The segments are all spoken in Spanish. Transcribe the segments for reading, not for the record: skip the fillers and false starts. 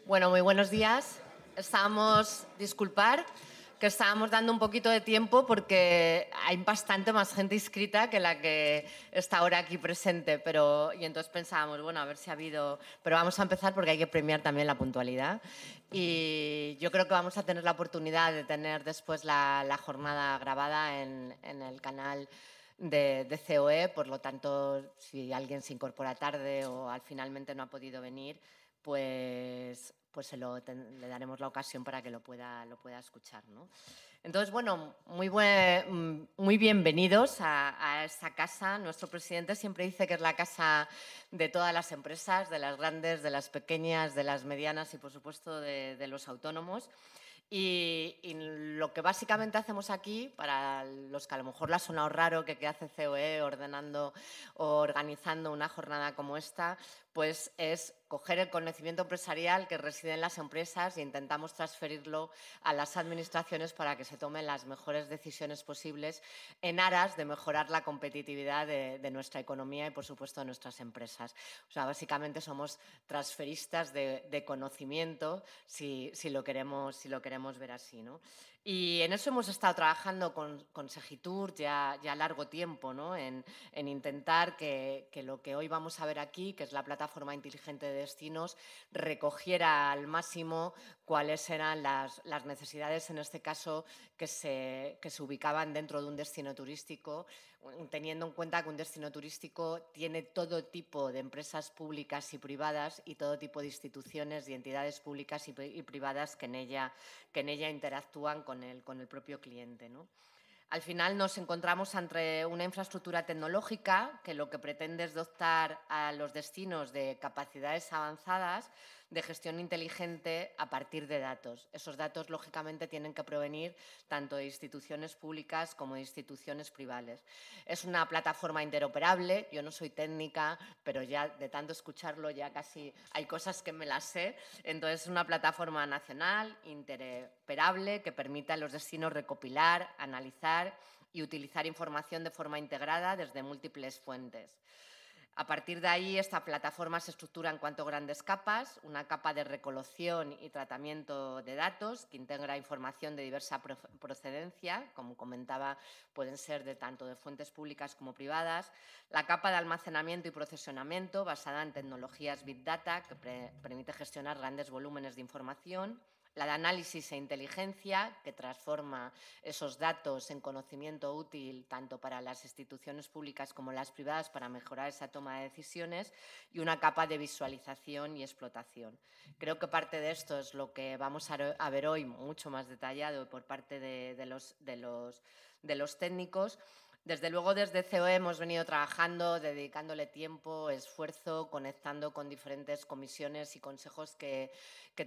Bueno, muy buenos días. Disculpar que estábamos dando un poquito de tiempo porque hay bastante más gente inscrita que la que está ahora aquí presente, y entonces pensábamos, bueno, a ver si ha habido... Pero vamos a empezar porque hay que premiar también la puntualidad. Y yo creo que vamos a tener la oportunidad de tener después la jornada grabada en el canal de COE, por lo tanto, si alguien se incorpora tarde o finalmente no ha podido venir, pues le daremos la ocasión para que lo pueda escuchar, ¿no? Entonces, bueno, muy bienvenidos a esta casa. Nuestro presidente siempre dice que es la casa de todas las empresas, de las grandes, de las pequeñas, de las medianas y, por supuesto, de los autónomos. Y lo que básicamente hacemos aquí, para los que a lo mejor les ha sonado raro que hace COE ordenando o organizando una jornada como esta, pues es coger el conocimiento empresarial que reside en las empresas e intentamos transferirlo a las administraciones para que se tomen las mejores decisiones posibles en aras de mejorar la competitividad de nuestra economía y, por supuesto, de nuestras empresas. O sea, básicamente somos transferistas de conocimiento, si lo queremos ver así, ¿no? Y en eso hemos estado trabajando con Segitur ya largo tiempo, ¿no? En intentar que lo que hoy vamos a ver aquí, que es la plataforma inteligente de destinos, recogiera al máximo cuáles eran las necesidades, en este caso, que se ubicaban dentro de un destino turístico, teniendo en cuenta que un destino turístico tiene todo tipo de empresas públicas y privadas y todo tipo de instituciones y entidades públicas y privadas que en ella interactúan con el propio cliente, ¿no? Al final nos encontramos ante una infraestructura tecnológica que lo que pretende es dotar a los destinos de capacidades avanzadas de gestión inteligente a partir de datos. Esos datos, lógicamente, tienen que provenir tanto de instituciones públicas como de instituciones privadas. Es una plataforma interoperable. Yo no soy técnica, pero ya de tanto escucharlo ya casi hay cosas que me las sé. Entonces, es una plataforma nacional, interoperable, que permite a los destinos recopilar, analizar y utilizar información de forma integrada desde múltiples fuentes. A partir de ahí, esta plataforma se estructura en cuatro grandes capas: una capa de recolección y tratamiento de datos que integra información de diversa procedencia, como comentaba, pueden ser tanto de fuentes públicas como privadas; la capa de almacenamiento y procesamiento, basada en tecnologías Big Data, que permite gestionar grandes volúmenes de información; la de análisis e inteligencia, que transforma esos datos en conocimiento útil tanto para las instituciones públicas como las privadas para mejorar esa toma de decisiones; y una capa de visualización y explotación. Creo que parte de esto es lo que vamos a ver hoy mucho más detallado por parte de los técnicos. Desde luego, desde COE hemos venido trabajando, dedicándole tiempo, esfuerzo, conectando con diferentes comisiones y consejos que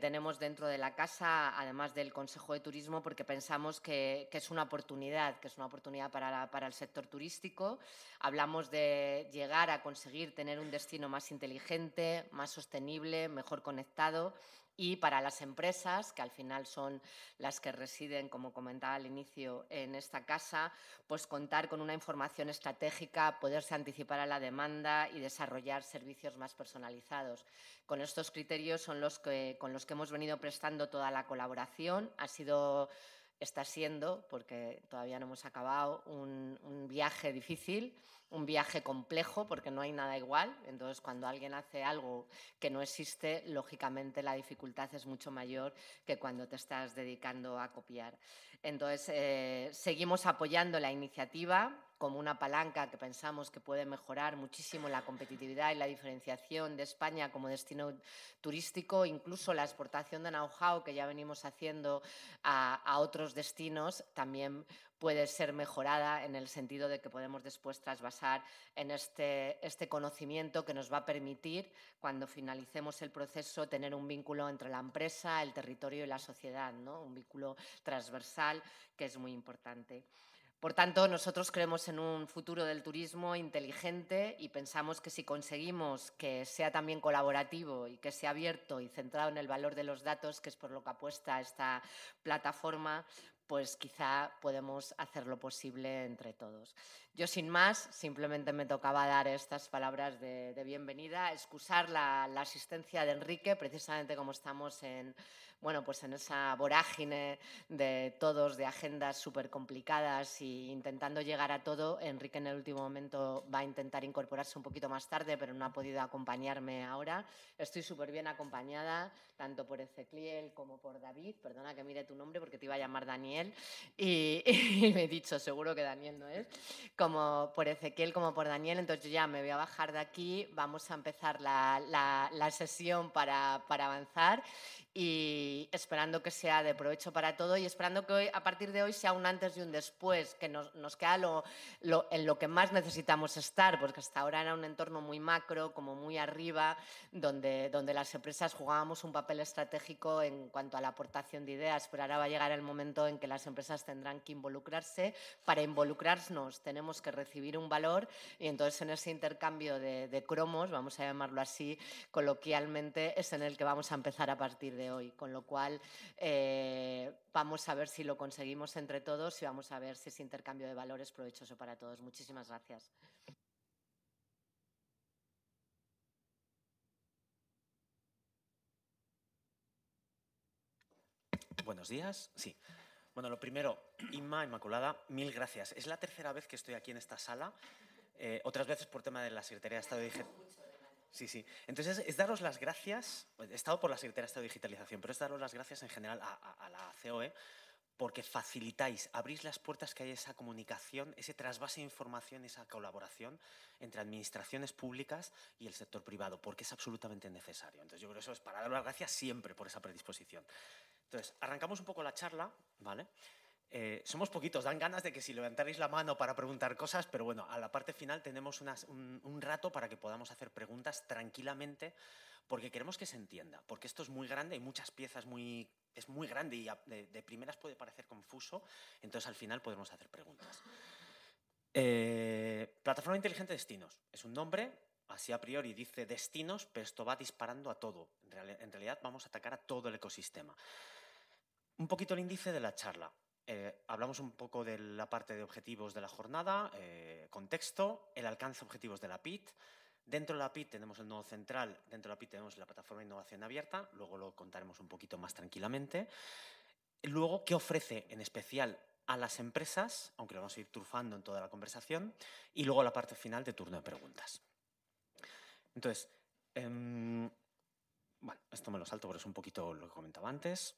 tenemos dentro de la casa, además del Consejo de Turismo, porque pensamos que es una oportunidad, para el sector turístico. Hablamos de llegar a conseguir tener un destino más inteligente, más sostenible, mejor conectado. Y para las empresas, que al final son las que residen, como comentaba al inicio, en esta casa, pues contar con una información estratégica, poderse anticipar a la demanda y desarrollar servicios más personalizados. Con estos criterios son con los que hemos venido prestando toda la colaboración. Está siendo, porque todavía no hemos acabado, un viaje difícil, un viaje complejo, porque no hay nada igual. Entonces, cuando alguien hace algo que no existe, lógicamente la dificultad es mucho mayor que cuando te estás dedicando a copiar. Entonces, seguimos apoyando la iniciativa como una palanca que pensamos que puede mejorar muchísimo la competitividad y la diferenciación de España como destino turístico. Incluso la exportación de know-how que ya venimos haciendo a otros destinos también puede ser mejorada, en el sentido de que podemos después trasvasar en este conocimiento que nos va a permitir, cuando finalicemos el proceso, tener un vínculo entre la empresa, el territorio y la sociedad, ¿no? Un vínculo transversal que es muy importante. Por tanto, nosotros creemos en un futuro del turismo inteligente y pensamos que si conseguimos que sea también colaborativo y que sea abierto y centrado en el valor de los datos, que es por lo que apuesta esta plataforma, pues quizá podemos hacer lo posible entre todos. Yo sin más, simplemente me tocaba dar estas palabras de bienvenida, excusar la asistencia de Enrique, precisamente como estamos en, bueno, pues en esa vorágine de todos, de agendas súper complicadas y intentando llegar a todo. Enrique en el último momento va a intentar incorporarse un poquito más tarde, pero no ha podido acompañarme ahora. Estoy súper bien acompañada, tanto por Ezequiel como por David. Perdona que mire tu nombre porque te iba a llamar Daniel y me he dicho, seguro que Daniel no es, como por Ezequiel como por Daniel. Entonces yo ya me voy a bajar de aquí, vamos a empezar la sesión para avanzar y esperando que sea de provecho para todo y esperando que hoy, a partir de hoy sea un antes y un después, que nos queda en lo que más necesitamos estar, porque hasta ahora era un entorno muy macro, como muy arriba, donde las empresas jugábamos un papel estratégico en cuanto a la aportación de ideas, pero ahora va a llegar el momento en que las empresas tendrán que involucrarse. Para involucrarnos tenemos que recibir un valor y entonces en ese intercambio de cromos, vamos a llamarlo así coloquialmente, es en el que vamos a empezar a partir de hoy, con lo cual vamos a ver si lo conseguimos entre todos y vamos a ver si ese intercambio de valor es provechoso para todos. Muchísimas gracias. Buenos días. Sí. Bueno, lo primero, Inmaculada, mil gracias. Es la tercera vez que estoy aquí en esta sala. Otras veces por tema de la Secretaría de Estado de Digitalización. Sí, sí. Entonces, es daros las gracias. He estado por la Secretaría de Estado de Digitalización, pero es daros las gracias en general a la COE porque facilitáis, abrís las puertas que hay esa comunicación, ese trasvase de información, esa colaboración entre administraciones públicas y el sector privado, porque es absolutamente necesario. Entonces, yo creo que eso es para dar las gracias siempre por esa predisposición. Entonces, arrancamos un poco la charla, ¿vale? Somos poquitos, dan ganas de que si levantaréis la mano para preguntar cosas, pero bueno, a la parte final tenemos un rato para que podamos hacer preguntas tranquilamente, porque queremos que se entienda, porque esto es muy grande, hay muchas piezas, es muy grande y de primeras puede parecer confuso, entonces al final podemos hacer preguntas. Plataforma Inteligente Destinos es un nombre, así a priori dice destinos, pero esto va disparando a todo. En realidad vamos a atacar a todo el ecosistema. Un poquito el índice de la charla. Hablamos un poco de la parte de objetivos de la jornada, contexto, el alcance objetivos de la PIT. Dentro de la PIT tenemos el nodo central, dentro de la PIT tenemos la plataforma de innovación abierta, luego lo contaremos un poquito más tranquilamente. Luego, ¿qué ofrece en especial a las empresas? Aunque lo vamos a ir trufando en toda la conversación. Y luego la parte final de turno de preguntas. Entonces, bueno, esto me lo salto porque es un poquito lo que comentaba antes.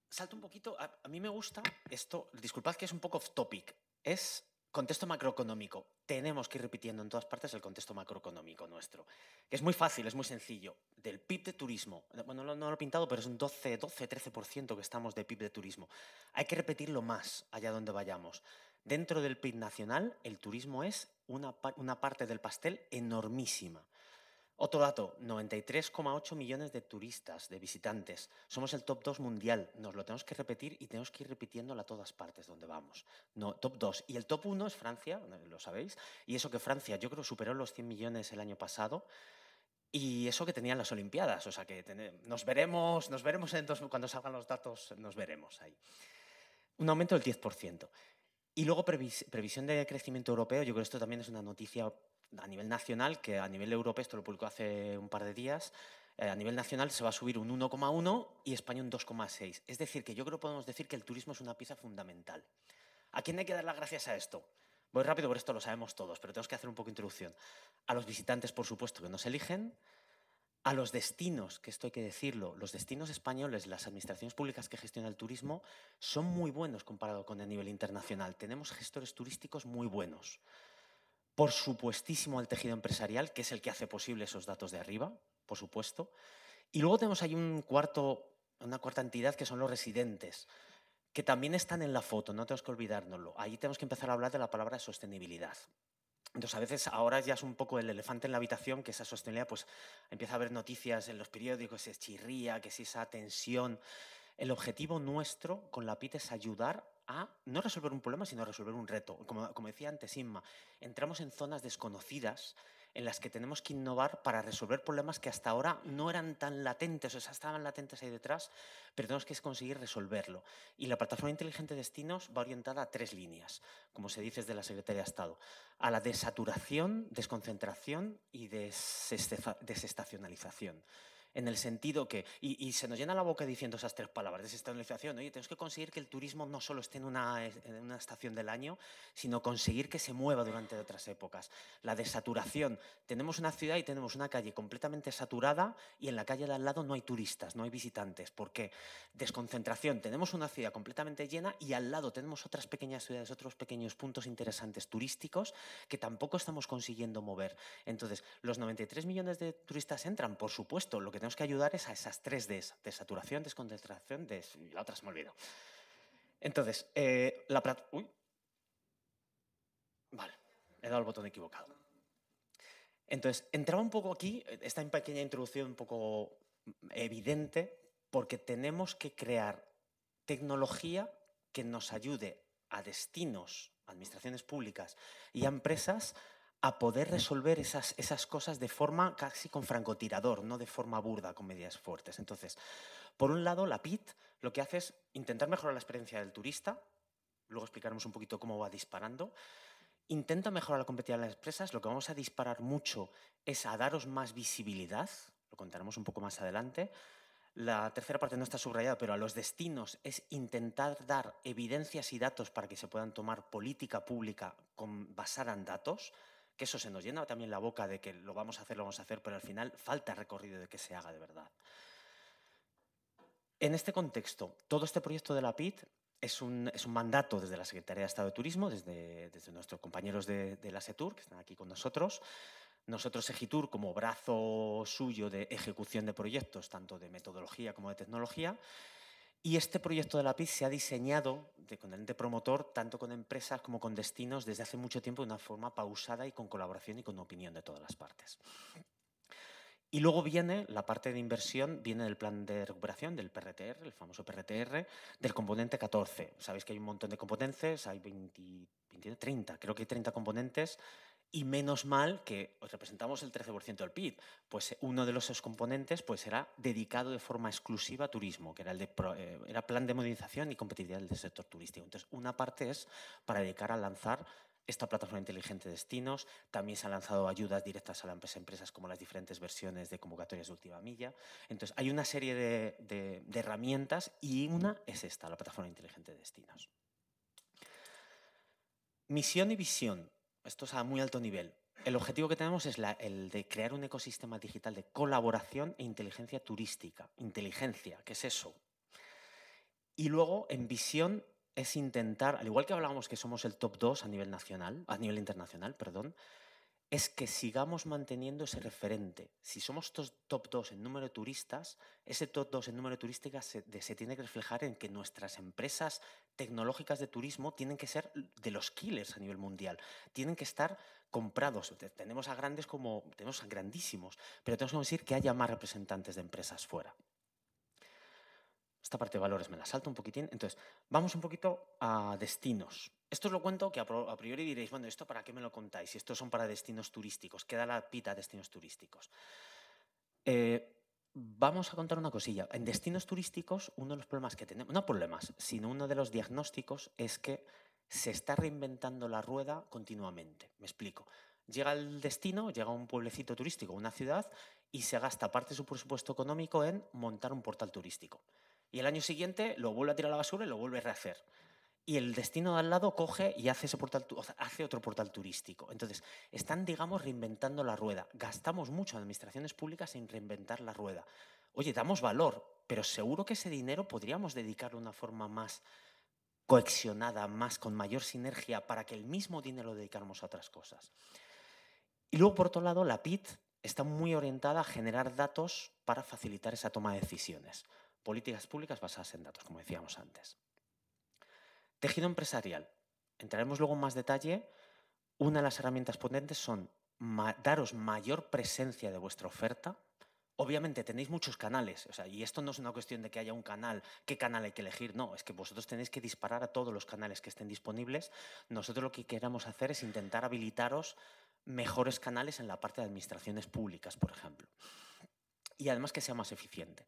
Salto un poquito, a mí me gusta esto, disculpad que es un poco off topic, es contexto macroeconómico. Tenemos que ir repitiendo en todas partes el contexto macroeconómico nuestro. Es muy fácil, es muy sencillo. Del PIB de turismo, bueno, no lo he pintado, pero es un 12-13% que estamos de PIB de turismo. Hay que repetirlo más allá donde vayamos. Dentro del PIB nacional, el turismo es una parte del pastel enormísima. Otro dato, 93,8 millones de turistas, de visitantes. Somos el top 2 mundial. Nos lo tenemos que repetir y tenemos que ir repitiéndolo a todas partes donde vamos. No, top 2. Y el top 1 es Francia, lo sabéis. Y eso que Francia, yo creo, superó los 100 millones el año pasado. Y eso que tenían las Olimpiadas. O sea que nos veremos cuando salgan los datos, nos veremos ahí. Un aumento del 10%. Y luego previsión de crecimiento europeo. Yo creo que esto también es una noticia a nivel nacional, que a nivel europeo, esto lo publicó hace un par de días, a nivel nacional se va a subir un 1,1 y España un 2,6. Es decir, que yo creo que podemos decir que el turismo es una pieza fundamental. ¿A quién hay que dar las gracias a esto? Voy rápido, por esto lo sabemos todos, pero tenemos que hacer un poco de introducción. A los visitantes, por supuesto, que nos eligen. A los destinos, que esto hay que decirlo, los destinos españoles, las administraciones públicas que gestionan el turismo, son muy buenos comparado con el nivel internacional. Tenemos gestores turísticos muy buenos. Por supuestísimo el tejido empresarial, que es el que hace posible esos datos de arriba, por supuesto. Y luego tenemos ahí una cuarta entidad que son los residentes, que también están en la foto, no tenemos que olvidárnoslo. Ahí tenemos que empezar a hablar de la palabra sostenibilidad. Entonces, a veces ahora ya es un poco el elefante en la habitación, que esa sostenibilidad, pues empieza a haber noticias en los periódicos, se chirría, que si esa tensión. El objetivo nuestro con la PIT es ayudar a no resolver un problema, sino a resolver un reto. Como decía antes Inma, entramos en zonas desconocidas, en las que tenemos que innovar para resolver problemas que hasta ahora no eran tan latentes, o sea, estaban latentes ahí detrás, pero tenemos que conseguir resolverlo. Y la plataforma inteligente de destinos va orientada a 3 líneas, como se dice desde la Secretaría de Estado: a la desaturación, desconcentración y desestacionalización. En el sentido que, y se nos llena la boca diciendo esas 3 palabras, desestacionalización, oye, tenemos que conseguir que el turismo no solo esté en una estación del año, sino conseguir que se mueva durante otras épocas. La desaturación, tenemos una ciudad y tenemos una calle completamente saturada y en la calle de al lado no hay turistas, no hay visitantes. ¿Por qué? Desconcentración, tenemos una ciudad completamente llena y al lado tenemos otras pequeñas ciudades, otros pequeños puntos interesantes turísticos que tampoco estamos consiguiendo mover. Entonces, los 93 millones de turistas entran, por supuesto, lo que tenemos que ayudar es a esas 3 Ds: desaturación, desconcentración, y la otra se me olvidó. Entonces, uy. Vale, he dado el botón equivocado. Entonces, entraba un poco aquí, esta pequeña introducción un poco evidente, porque tenemos que crear tecnología que nos ayude a destinos, a administraciones públicas y a empresas a poder resolver esas cosas de forma casi con francotirador, no de forma burda, con medidas fuertes. Entonces, por un lado, la PIT lo que hace es intentar mejorar la experiencia del turista, luego explicaremos un poquito cómo va disparando. Intenta mejorar la competitividad de las empresas. Lo que vamos a disparar mucho es a daros más visibilidad, lo contaremos un poco más adelante. La tercera parte no está subrayada, pero a los destinos es intentar dar evidencias y datos para que se puedan tomar política pública basada en datos, que eso se nos llena también la boca de que lo vamos a hacer, pero al final falta recorrido de que se haga de verdad. En este contexto, todo este proyecto de la PIT es un mandato desde la Secretaría de Estado de Turismo, desde nuestros compañeros de la SETUR, que están aquí con nosotros. Nosotros, Egitur, como brazo suyo de ejecución de proyectos, tanto de metodología como de tecnología. Y este proyecto de la PIT se ha diseñado con el ente promotor, tanto con empresas como con destinos, desde hace mucho tiempo de una forma pausada y con colaboración y con opinión de todas las partes. Y luego viene la parte de inversión, viene del plan de recuperación, del PRTR, el famoso PRTR, del componente 14. Sabéis que hay un montón de componentes, hay 30, creo que hay 30 componentes, y menos mal que representamos el 13% del PIB. Pues uno de esos componentes pues, será dedicado de forma exclusiva a turismo, que era era plan de modernización y competitividad del sector turístico. Entonces, una parte es para dedicar a lanzar esta plataforma inteligente de destinos. También se han lanzado ayudas directas a las empresas, como las diferentes versiones de convocatorias de última milla. Entonces, hay una serie de herramientas y una es esta, la plataforma inteligente de destinos. Misión y visión. Esto es a muy alto nivel. El objetivo que tenemos es el de crear un ecosistema digital de colaboración e inteligencia turística. Inteligencia, ¿qué es eso? Y luego, en visión, es intentar, al igual que hablábamos que somos el top 2 a nivel internacional, es que sigamos manteniendo ese referente. Si somos top 2 en número de turistas, ese top 2 en número de turísticas se tiene que reflejar en que nuestras empresas tecnológicas de turismo tienen que ser de los killers a nivel mundial. Tienen que estar comprados. Tenemos a grandísimos, pero tenemos que decir que haya más representantes de empresas fuera. Esta parte de valores me la salto un poquitín. Entonces, vamos un poquito a destinos. Esto os lo cuento que a priori diréis, bueno, ¿esto para qué me lo contáis? Si estos son para destinos turísticos, queda la pita a destinos turísticos. Vamos a contar una cosilla. En destinos turísticos, uno de los problemas que tenemos, no problemas, sino uno de los diagnósticos es que se está reinventando la rueda continuamente. Me explico. Llega al destino, llega a un pueblecito turístico, una ciudad, y se gasta parte de su presupuesto económico en montar un portal turístico. Y el año siguiente lo vuelve a tirar a la basura y lo vuelve a rehacer. Y el destino de al lado coge y hace otro portal turístico. Entonces, están, digamos, reinventando la rueda. Gastamos mucho en administraciones públicas en reinventar la rueda. Oye, damos valor, pero seguro que ese dinero podríamos dedicarlo de una forma más cohesionada, con mayor sinergia, para que el mismo dinero lo dedicáramos a otras cosas. Y luego, por otro lado, la PIT está muy orientada a generar datos para facilitar esa toma de decisiones. Políticas públicas basadas en datos, como decíamos antes. Tejido empresarial. Entraremos luego en más detalle. Una de las herramientas potentes son daros mayor presencia de vuestra oferta. Obviamente tenéis muchos canales, y esto no es una cuestión de que haya un canal, qué canal hay que elegir, no, es que vosotros tenéis que disparar a todos los canales que estén disponibles. Nosotros lo que queremos hacer es intentar habilitaros mejores canales en la parte de administraciones públicas, por ejemplo. Y además que sea más eficiente.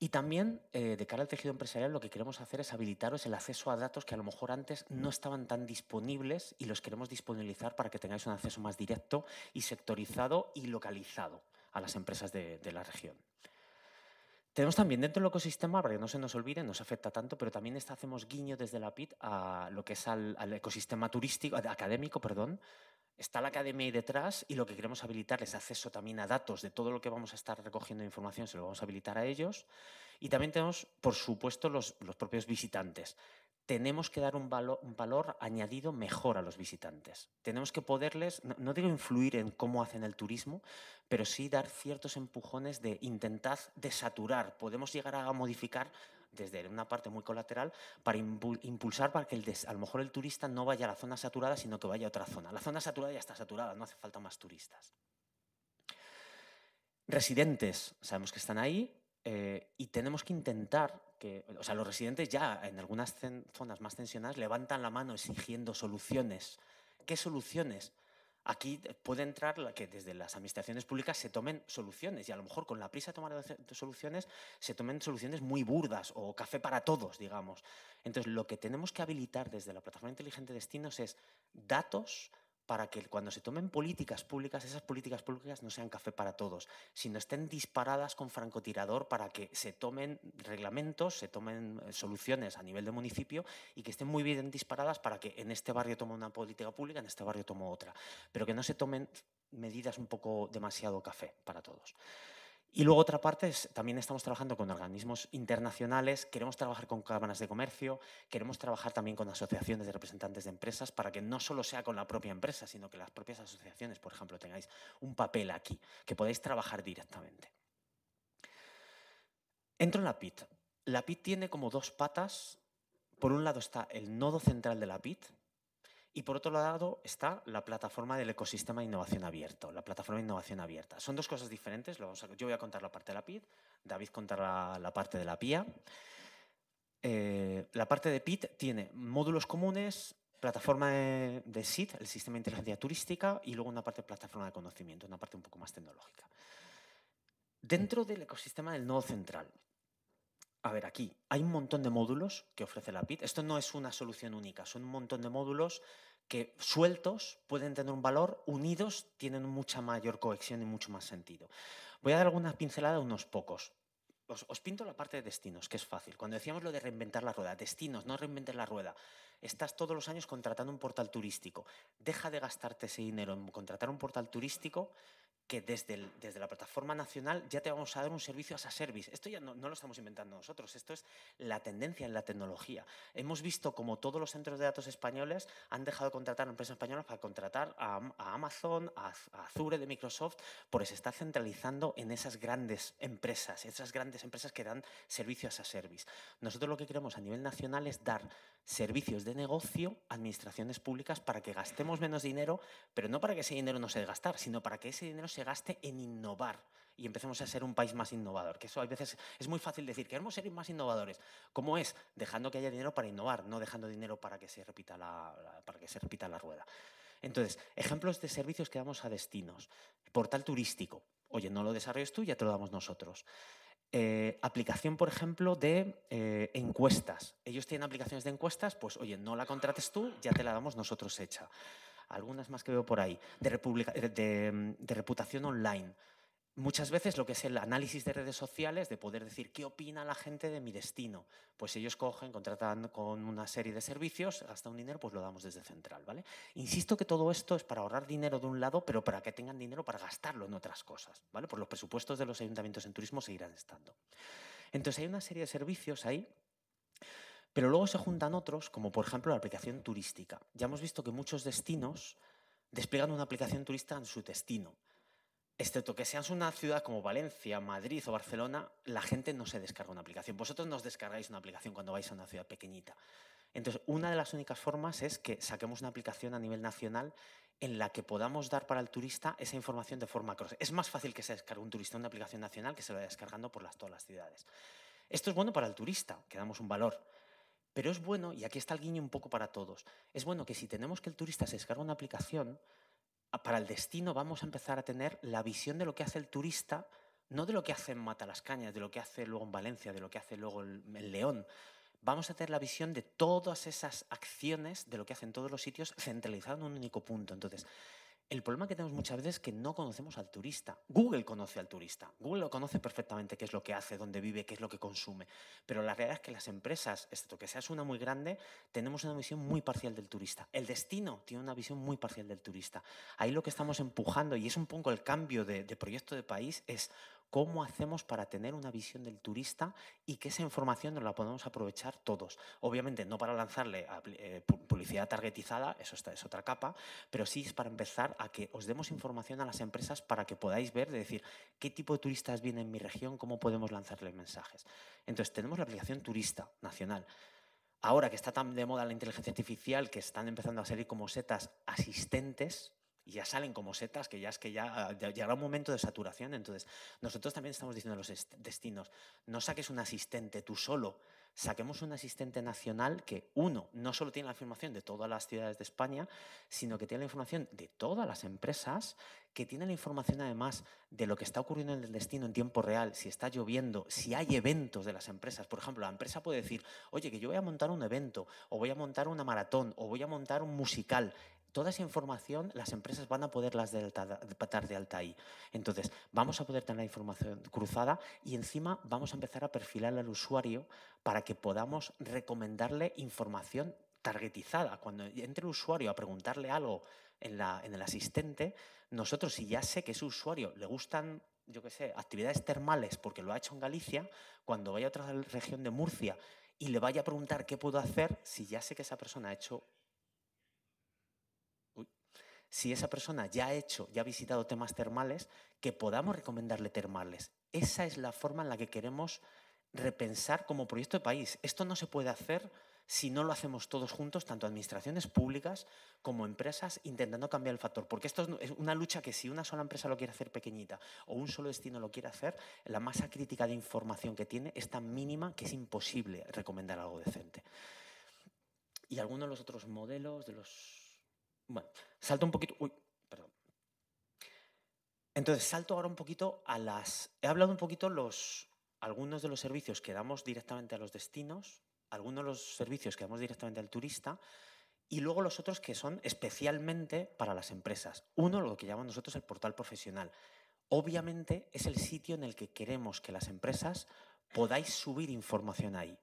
Y también, de cara al tejido empresarial, lo que queremos hacer es habilitaros el acceso a datos que a lo mejor antes no estaban tan disponibles y los queremos disponibilizar para que tengáis un acceso más directo y sectorizado y localizado a las empresas de la región. Tenemos también dentro del ecosistema, para que no se nos olvide, no se afecta tanto, pero también hacemos guiño desde la PIT a lo que es al ecosistema turístico, académico, perdón. Está la academia ahí detrás y lo que queremos habilitar es acceso también a datos de todo lo que vamos a estar recogiendo de información, se lo vamos a habilitar a ellos. Y también tenemos, por supuesto, los propios visitantes. Tenemos que dar un valor añadido mejor a los visitantes. Tenemos que poderles, no digo influir en cómo hacen el turismo, pero sí dar ciertos empujones de intentar desaturar. Podemos llegar a modificar desde una parte muy colateral para impulsar para que a lo mejor el turista no vaya a la zona saturada, sino que vaya a otra zona. La zona saturada ya está saturada, no hace falta más turistas. Residentes, sabemos que están ahí. Y tenemos que intentar que, o sea, los residentes ya en algunas zonas más tensionadas levantan la mano exigiendo soluciones. ¿Qué soluciones? Aquí puede entrar que desde las administraciones públicas se tomen soluciones y a lo mejor con la prisa de tomar soluciones se tomen soluciones muy burdas o café para todos, digamos. Entonces, lo que tenemos que habilitar desde la Plataforma Inteligente de Destinos es datos para que cuando se tomen políticas públicas, esas políticas públicas no sean café para todos, sino estén disparadas con francotirador para que se tomen reglamentos, se tomen soluciones a nivel de municipio y que estén muy bien disparadas para que en este barrio tome una política pública, en este barrio tome otra, pero que no se tomen medidas un poco demasiado café para todos. Y luego otra parte es, también estamos trabajando con organismos internacionales, queremos trabajar con cámaras de comercio, queremos trabajar también con asociaciones de representantes de empresas para que no solo sea con la propia empresa, sino que las propias asociaciones, por ejemplo, tengáis un papel aquí, que podáis trabajar directamente. Entro en la PIT. La PIT tiene como dos patas. Por un lado está el nodo central de la PIT, y por otro lado está la plataforma del ecosistema de innovación abierto, la plataforma de innovación abierta. Son dos cosas diferentes. Yo voy a contar la parte de la PIT, David contará la parte de la PIA. La parte de PIT tiene módulos comunes, plataforma de SIT, el Sistema de Inteligencia Turística, y luego una parte de plataforma de conocimiento, una parte un poco más tecnológica. Dentro del ecosistema del nodo central, a ver, aquí hay un montón de módulos que ofrece la PIT. Esto no es una solución única, son un montón de módulos que sueltos pueden tener un valor, unidos tienen mucha mayor cohesión y mucho más sentido. Voy a dar alguna pincelada a unos pocos. Os pinto la parte de destinos, que es fácil. Cuando decíamos lo de reinventar la rueda, destinos, no reinventes la rueda. Estás todos los años contratando un portal turístico. Deja de gastarte ese dinero en contratar un portal turístico que desde la plataforma nacional ya te vamos a dar un servicio as a service. Esto ya no lo estamos inventando nosotros, esto es la tendencia en la tecnología. Hemos visto como todos los centros de datos españoles han dejado de contratar a empresas españolas para contratar a Amazon, a Azure de Microsoft, porque se está centralizando en esas grandes empresas que dan servicio as a service. Nosotros lo que queremos a nivel nacional es dar servicios de negocio a administraciones públicas para que gastemos menos dinero, pero no para que ese dinero no se gastar, sino para que ese dinero se gaste en innovar y empecemos a ser un país más innovador. Que eso a veces es muy fácil decir, queremos ser más innovadores. ¿Cómo es? Dejando que haya dinero para innovar, no dejando dinero para que se repita la rueda. Entonces, ejemplos de servicios que damos a destinos. Portal turístico. Oye, no lo desarrolles tú, ya te lo damos nosotros. Aplicación, por ejemplo, de encuestas. Ellos tienen aplicaciones de encuestas, pues oye, no la contrates tú, ya te la damos nosotros hecha. Algunas más que veo por ahí, de reputación online. Muchas veces lo que es el análisis de redes sociales, de poder decir qué opina la gente de mi destino. Pues ellos cogen, contratan con una serie de servicios, gastan un dinero, pues lo damos desde central, ¿vale? Insisto que todo esto es para ahorrar dinero de un lado, pero para que tengan dinero para gastarlo en otras cosas, ¿vale? Pues los presupuestos de los ayuntamientos en turismo seguirán estando. Entonces hay una serie de servicios ahí, pero luego se juntan otros, como por ejemplo la aplicación turística. Ya hemos visto que muchos destinos despliegan una aplicación turística en su destino. Excepto que seas una ciudad como Valencia, Madrid o Barcelona, la gente no se descarga una aplicación. Vosotros no os descargáis una aplicación cuando vais a una ciudad pequeñita. Entonces, una de las únicas formas es que saquemos una aplicación a nivel nacional en la que podamos dar para el turista esa información de forma cross. Es más fácil que se descargue un turista una aplicación nacional que se lo vaya descargando por todas las ciudades. Esto es bueno para el turista, que damos un valor. Pero es bueno, y aquí está el guiño un poco para todos, es bueno que si tenemos que el turista se descarga una aplicación, para el destino vamos a empezar a tener la visión de lo que hace el turista, no de lo que hace en Matalascañas, de lo que hace luego en Valencia, de lo que hace luego en León. Vamos a tener la visión de todas esas acciones, de lo que hacen todos los sitios, centralizado en un único punto. Entonces, el problema que tenemos muchas veces es que no conocemos al turista. Google conoce al turista. Google lo conoce perfectamente, qué es lo que hace, dónde vive, qué es lo que consume. Pero la realidad es que las empresas, excepto que seas una muy grande, tenemos una visión muy parcial del turista. El destino tiene una visión muy parcial del turista. Ahí lo que estamos empujando, y es un poco el cambio de proyecto de país, es cómo hacemos para tener una visión del turista y que esa información nos la podamos aprovechar todos. Obviamente no para lanzarle publicidad targetizada, eso es otra capa, pero sí es para empezar a que os demos información a las empresas para que podáis ver, de decir, qué tipo de turistas vienen en mi región, cómo podemos lanzarles mensajes. Entonces, tenemos la aplicación Turista Nacional. Ahora que está tan de moda la inteligencia artificial, que están empezando a salir como setas asistentes, y ya salen como setas, que ya llegará un momento de saturación. Entonces, nosotros también estamos diciendo a los destinos, no saques un asistente tú solo, saquemos un asistente nacional que, uno, no solo tiene la información de todas las ciudades de España, sino que tiene la información de todas las empresas, que tiene la información además de lo que está ocurriendo en el destino en tiempo real, si está lloviendo, si hay eventos de las empresas. Por ejemplo, la empresa puede decir, oye, que yo voy a montar un evento, o voy a montar una maratón, o voy a montar un musical. Toda esa información las empresas van a poderlas dar de alta ahí. Entonces, vamos a poder tener la información cruzada y encima vamos a empezar a perfilar al usuario para que podamos recomendarle información targetizada. Cuando entre el usuario a preguntarle algo en el asistente, nosotros, si ya sé que ese usuario le gustan, yo qué sé, actividades termales porque lo ha hecho en Galicia, cuando vaya a otra región de Murcia y le vaya a preguntar qué puedo hacer, si ya sé que esa persona ha hecho... Si esa persona ya ha visitado temas termales, que podamos recomendarle termales. Esa es la forma en la que queremos repensar como proyecto de país. Esto no se puede hacer si no lo hacemos todos juntos, tanto administraciones públicas como empresas, intentando cambiar el factor. Porque esto es una lucha que si una sola empresa lo quiere hacer pequeñita o un solo destino lo quiere hacer, la masa crítica de información que tiene es tan mínima que es imposible recomendar algo decente. Y algunos de los otros modelos de los... Bueno, salto un poquito... Uy, perdón. Entonces, salto ahora un poquito a las... He hablado un poquito algunos de los servicios que damos directamente a los destinos, algunos de los servicios que damos directamente al turista y luego los otros que son especialmente para las empresas. Uno, lo que llamamos nosotros el portal profesional. Obviamente es el sitio en el que queremos que las empresas podáis subir información ahí.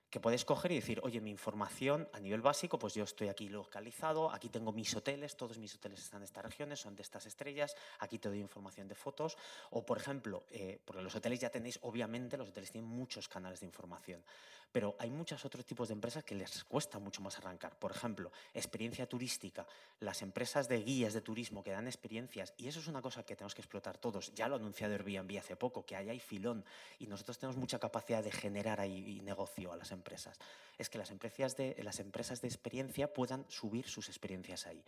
Que podéis coger y decir, oye, mi información a nivel básico, pues yo estoy aquí localizado, aquí tengo mis hoteles, todos mis hoteles están en estas regiones, son de estas estrellas, aquí te doy información de fotos. O, por ejemplo, porque los hoteles ya tenéis, obviamente, los hoteles tienen muchos canales de información, pero hay muchos otros tipos de empresas que les cuesta mucho más arrancar. Por ejemplo, experiencia turística, las empresas de guías de turismo que dan experiencias, y eso es una cosa que tenemos que explotar todos. Ya lo ha anunciado Airbnb hace poco, que ahí hay filón, y nosotros tenemos mucha capacidad de generar ahí negocio a las empresas. Es que las empresas de experiencia puedan subir sus experiencias ahí.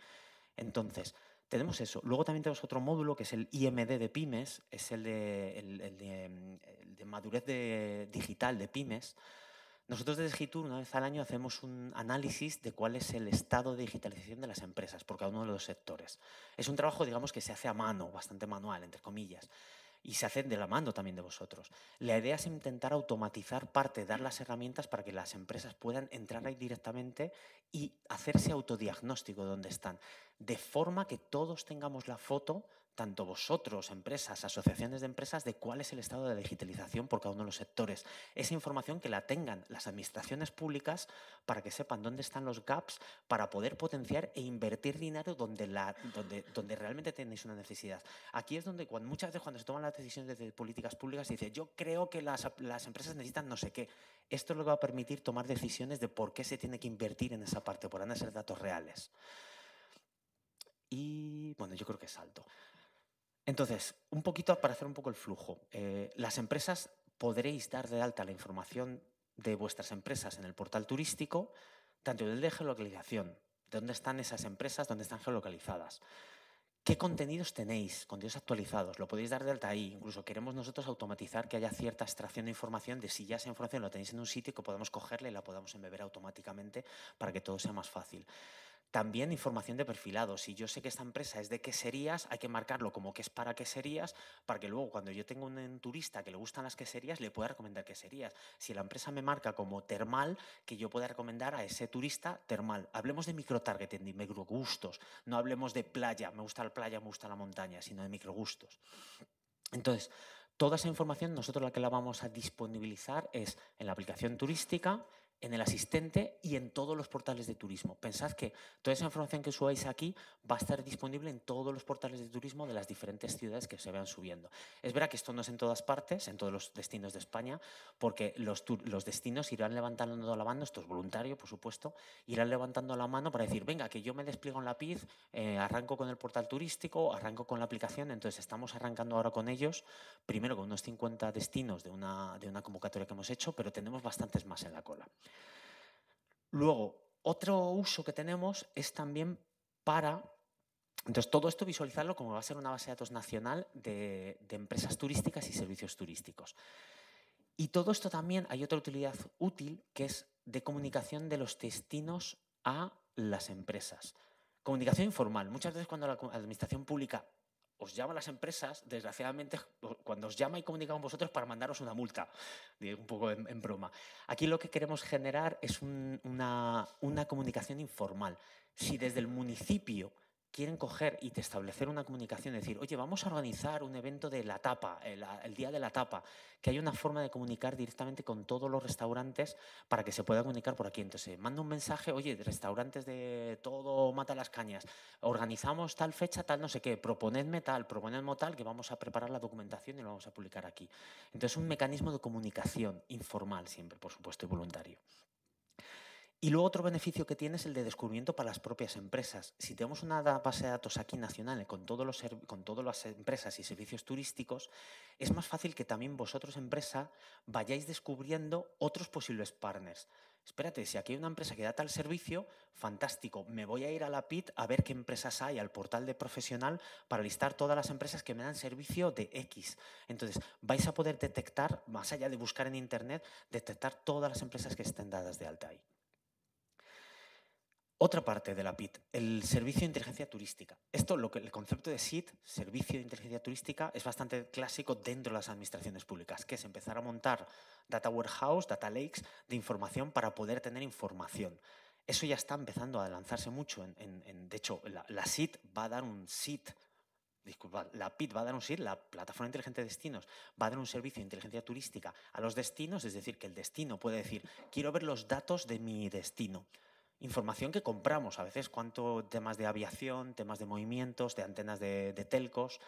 Entonces, tenemos eso. Luego también tenemos otro módulo que es el IMD de pymes, es el de madurez digital de pymes. Nosotros desde Gitur, una vez al año, hacemos un análisis de cuál es el estado de digitalización de las empresas por cada uno de los sectores. Es un trabajo, digamos, que se hace a mano, bastante manual, entre comillas, y se hace de la mano también de vosotros. La idea es intentar automatizar parte, dar las herramientas para que las empresas puedan entrar ahí directamente y hacerse autodiagnóstico de dónde están, de forma que todos tengamos la foto, tanto vosotros, empresas, asociaciones de empresas, de cuál es el estado de digitalización por cada uno de los sectores. Esa información que la tengan las administraciones públicas para que sepan dónde están los gaps, para poder potenciar e invertir dinero donde realmente tenéis una necesidad. Aquí es donde muchas veces cuando se toman las decisiones de políticas públicas se dice, yo creo que las empresas necesitan no sé qué. Esto es lo que va a permitir tomar decisiones de por qué se tiene que invertir en esa parte, por van a ser datos reales. Y bueno, yo creo que salto. Entonces, un poquito para hacer un poco el flujo. Las empresas podréis dar de alta la información de vuestras empresas en el portal turístico, tanto del de geolocalización, de dónde están esas empresas, dónde están geolocalizadas. ¿Qué contenidos tenéis? Contenidos actualizados, lo podéis dar de alta ahí. Incluso queremos nosotros automatizar que haya cierta extracción de información de si ya esa información la tenéis en un sitio que podamos cogerla y la podamos embeber automáticamente para que todo sea más fácil. También información de perfilado. Si yo sé que esta empresa es de queserías, hay que marcarlo como que es para queserías, para que luego cuando yo tengo un turista que le gustan las queserías, le pueda recomendar queserías. Si la empresa me marca como termal, que yo pueda recomendar a ese turista termal. Hablemos de microtargeting, de microgustos. No hablemos de playa, me gusta la playa, me gusta la montaña, sino de microgustos. Entonces, toda esa información nosotros la que la vamos a disponibilizar es en la aplicación turística, en el asistente y en todos los portales de turismo. Pensad que toda esa información que subáis aquí va a estar disponible en todos los portales de turismo de las diferentes ciudades que se vean subiendo. Es verdad que esto no es en todas partes, en todos los destinos de España, porque los destinos irán levantando la mano, esto es voluntario, por supuesto, irán levantando la mano para decir, venga, que yo me despliego en la PID, arranco con el portal turístico, arranco con la aplicación, entonces estamos arrancando ahora con ellos, primero con unos 50 destinos de una convocatoria que hemos hecho, pero tenemos bastantes más en la cola. Luego, otro uso que tenemos es también para... Entonces, todo esto visualizarlo como va a ser una base de datos nacional de empresas turísticas y servicios turísticos. Y todo esto también hay otra utilidad útil que es de comunicación de los destinos a las empresas. Comunicación informal. Muchas veces cuando la administración pública os llama a las empresas, desgraciadamente, cuando os llama y comunica con vosotros para mandaros una multa, un poco en broma. Aquí lo que queremos generar es una comunicación informal. Si desde el municipio quieren coger y establecer una comunicación, decir, oye, vamos a organizar un evento de la tapa, el día de la tapa, que haya una forma de comunicar directamente con todos los restaurantes para que se pueda comunicar por aquí. Entonces, manda un mensaje, oye, de restaurantes de todo Mata las Cañas, organizamos tal fecha, tal no sé qué, proponedme tal, que vamos a preparar la documentación y lo vamos a publicar aquí. Entonces, un mecanismo de comunicación informal siempre, por supuesto, y voluntario. Y luego otro beneficio que tiene es el de descubrimiento para las propias empresas. Si tenemos una base de datos aquí nacional con todas las empresas y servicios turísticos, es más fácil que también vosotros, empresa, vayáis descubriendo otros posibles partners. Espérate, si aquí hay una empresa que da tal servicio, fantástico, me voy a ir a la PIT a ver qué empresas hay, al portal de profesional, para listar todas las empresas que me dan servicio de X. Entonces, vais a poder detectar, más allá de buscar en Internet, detectar todas las empresas que estén dadas de alta ahí. Otra parte de la PIT, el servicio de inteligencia turística. El concepto de SIT, servicio de inteligencia turística, es bastante clásico dentro de las administraciones públicas, que es empezar a montar data warehouse, data lakes de información para poder tener información. Eso ya está empezando a lanzarse mucho. De hecho, la SIT va a dar un SIT. Disculpad, la PIT va a dar un SIT, la Plataforma Inteligente de Destinos, va a dar un servicio de inteligencia turística a los destinos, es decir, que el destino puede decir, quiero ver los datos de mi destino. Información que compramos, a veces temas de aviación, temas de movimientos, de antenas de telcos.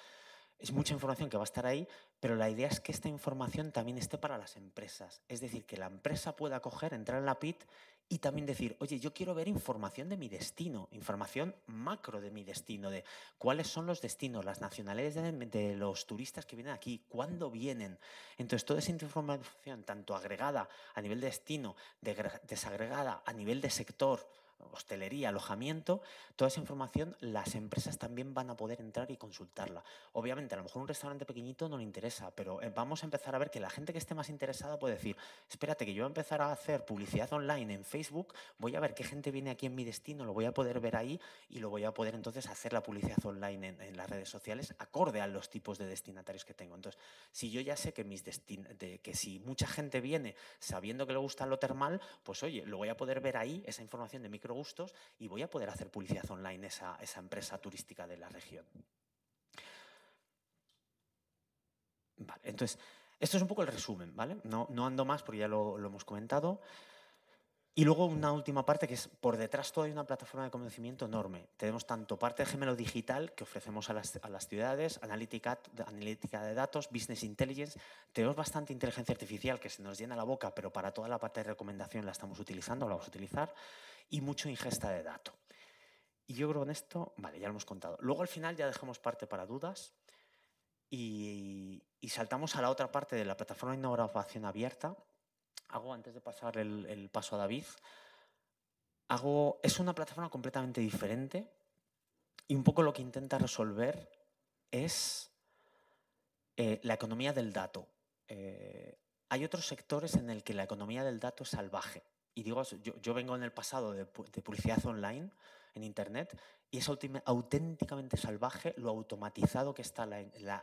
Es mucha información que va a estar ahí, pero la idea es que esta información también esté para las empresas. Es decir, que la empresa pueda coger, entrar en la PIT y también decir, oye, yo quiero ver información de mi destino, información macro de mi destino, de cuáles son los destinos, las nacionalidades de los turistas que vienen aquí, cuándo vienen. Entonces, toda esa información, tanto agregada a nivel de destino, desagregada a nivel de sector, hostelería, alojamiento, toda esa información las empresas también van a poder entrar y consultarla. Obviamente, a lo mejor un restaurante pequeñito no le interesa, pero vamos a empezar a ver que la gente que esté más interesada puede decir, espérate, que yo voy a empezar a hacer publicidad online en Facebook, voy a ver qué gente viene aquí en mi destino, lo voy a poder ver ahí y lo voy a poder entonces hacer la publicidad online en las redes sociales acorde a los tipos de destinatarios que tengo. Entonces, si yo ya sé que que si mucha gente viene sabiendo que le gusta lo termal, pues oye, lo voy a poder ver ahí, esa información de microgustos, y voy a poder hacer publicidad online esa empresa turística de la región. Vale, entonces, esto es un poco el resumen, ¿vale? No ando más porque ya lo hemos comentado. Y luego una última parte que es, por detrás todo hay una plataforma de conocimiento enorme. Tenemos tanto parte de gemelo digital que ofrecemos a las ciudades, analítica de datos, business intelligence. Tenemos bastante inteligencia artificial que se nos llena la boca, pero para toda la parte de recomendación la estamos utilizando, la vamos a utilizar. Y mucho ingesta de datos. Y yo creo que con esto, vale, ya lo hemos contado. Luego al final ya dejamos parte para dudas y saltamos a la otra parte de la plataforma de innovación abierta. Antes de pasar el paso a David, es una plataforma completamente diferente y un poco lo que intenta resolver es la economía del dato. Hay otros sectores en el que la economía del dato es salvaje. Y digo, yo vengo en el pasado de publicidad online, en Internet y es auténticamente salvaje lo automatizado que está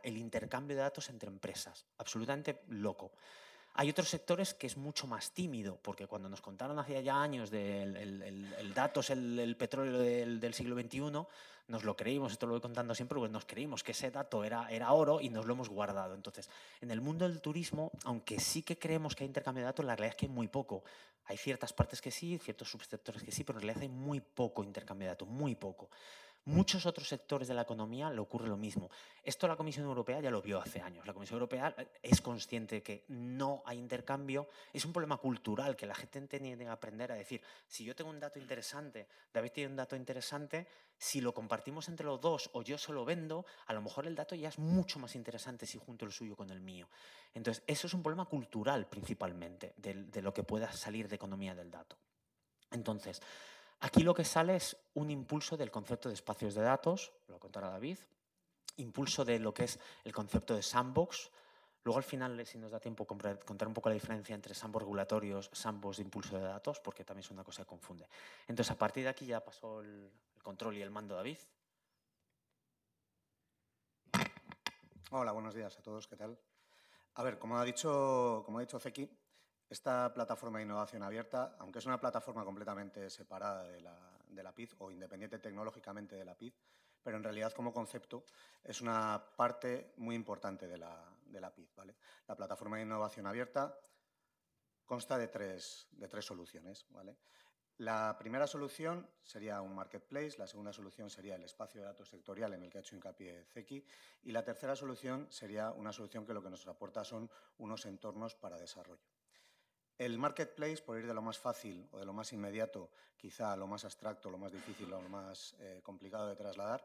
el intercambio de datos entre empresas. Absolutamente loco. Hay otros sectores que es mucho más tímido, porque cuando nos contaron hace ya años del el datos, el petróleo del siglo XXI, nos lo creímos, esto lo voy contando siempre, porque nos creímos que ese dato era oro y nos lo hemos guardado. Entonces, en el mundo del turismo, aunque sí que creemos que hay intercambio de datos, la realidad es que hay muy poco. Hay ciertas partes que sí, ciertos subsectores que sí, pero en realidad hay muy poco intercambio de datos, muy poco. Muchos otros sectores de la economía le ocurre lo mismo. Esto la Comisión Europea ya lo vio hace años. La Comisión Europea es consciente de que no hay intercambio. Es un problema cultural que la gente tiene que aprender a decir, si yo tengo un dato interesante, David tiene un dato interesante, si lo compartimos entre los dos o yo se lo vendo, a lo mejor el dato ya es mucho más interesante si junto el suyo con el mío. Entonces, eso es un problema cultural principalmente de lo que pueda salir de economía del dato. Entonces, aquí lo que sale es un impulso del concepto de espacios de datos, lo contará David, impulso de lo que es el concepto de sandbox. Luego al final, si nos da tiempo, contar un poco la diferencia entre sandbox regulatorios, sandbox de impulso de datos, porque también es una cosa que confunde. Entonces, a partir de aquí ya pasó el control y el mando David. Hola, buenos días a todos, ¿qué tal? A ver, como ha dicho Zeki, esta plataforma de innovación abierta, aunque es una plataforma completamente separada de la PID o independiente tecnológicamente de la PID, pero en realidad como concepto es una parte muy importante de la PID, ¿vale? La plataforma de innovación abierta consta de tres soluciones, ¿vale? La primera solución sería un marketplace, la segunda solución sería el espacio de datos sectorial en el que ha hecho hincapié Zeki y la tercera solución sería una solución que lo que nos aporta son unos entornos para desarrollo. El marketplace, por ir de lo más fácil o de lo más inmediato, quizá a lo más abstracto, lo más difícil o lo más complicado de trasladar,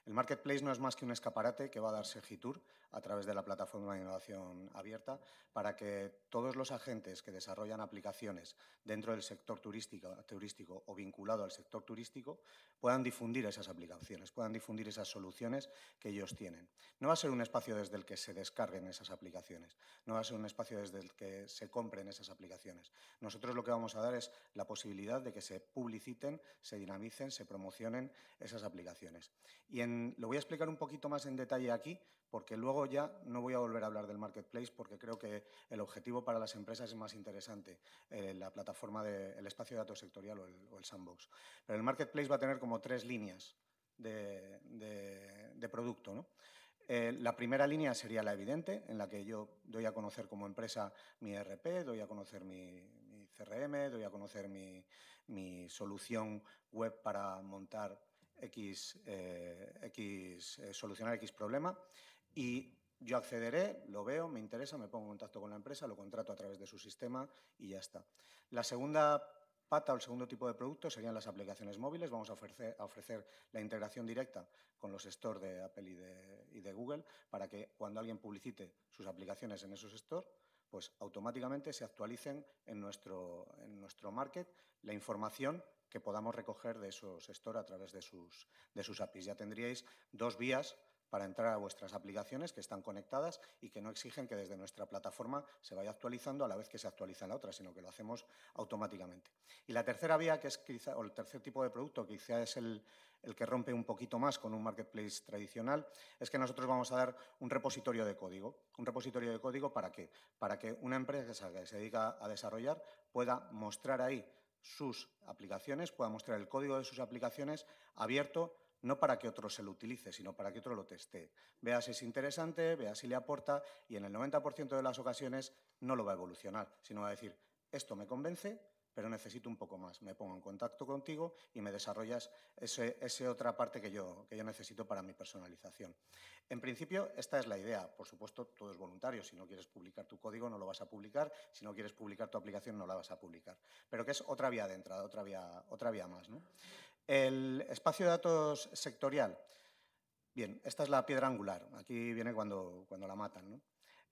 el marketplace no es más que un escaparate que va a dar Segitur a través de la plataforma de innovación abierta para que todos los agentes que desarrollan aplicaciones dentro del sector turístico o vinculado al sector turístico puedan difundir esas aplicaciones, puedan difundir esas soluciones que ellos tienen. No va a ser un espacio desde el que se descarguen esas aplicaciones, no va a ser un espacio desde el que se compren esas aplicaciones. Nosotros lo que vamos a dar es la posibilidad de que se publiciten, se dinamicen, se promocionen esas aplicaciones. Y lo voy a explicar un poquito más en detalle aquí, porque luego ya no voy a volver a hablar del marketplace, porque creo que el objetivo para las empresas es más interesante, la plataforma el espacio de datos sectorial o el sandbox. Pero el marketplace va a tener como tres líneas de producto, ¿no? La primera línea sería la evidente, en la que yo doy a conocer como empresa mi ERP, doy a conocer mi CRM, doy a conocer mi solución web para montar solucionar X problema y yo accederé, lo veo, me interesa, me pongo en contacto con la empresa, lo contrato a través de su sistema y ya está. La segunda pata o el segundo tipo de producto serían las aplicaciones móviles. Vamos a ofrecer la integración directa con los stores de Apple y de Google para que cuando alguien publicite sus aplicaciones en esos stores, pues automáticamente se actualicen en nuestro market la información que podamos recoger de esos stores a través de sus APIs. Ya tendríais dos vías para entrar a vuestras aplicaciones que están conectadas y que no exigen que desde nuestra plataforma se vaya actualizando a la vez que se actualiza en la otra, sino que lo hacemos automáticamente. Y la tercera vía, que es quizá, o el tercer tipo de producto, que quizá es el que rompe un poquito más con un marketplace tradicional, es que nosotros vamos a dar un repositorio de código. ¿Un repositorio de código para qué? Para que una empresa que se dedica a desarrollar pueda mostrar ahí sus aplicaciones, pueda mostrar el código de sus aplicaciones abierto, no para que otro se lo utilice, sino para que otro lo testee. Vea si es interesante, vea si le aporta y en el 90% de las ocasiones no lo va a evolucionar, sino va a decir, esto me convence, pero necesito un poco más. Me pongo en contacto contigo y me desarrollas esa otra parte que yo necesito para mi personalización. En principio, esta es la idea. Por supuesto, todo es voluntario. Si no quieres publicar tu código, no lo vas a publicar. Si no quieres publicar tu aplicación, no la vas a publicar. Pero que es otra vía de entrada, otra vía más, ¿no? El espacio de datos sectorial. Bien, esta es la piedra angular. Aquí viene cuando la matan, ¿no?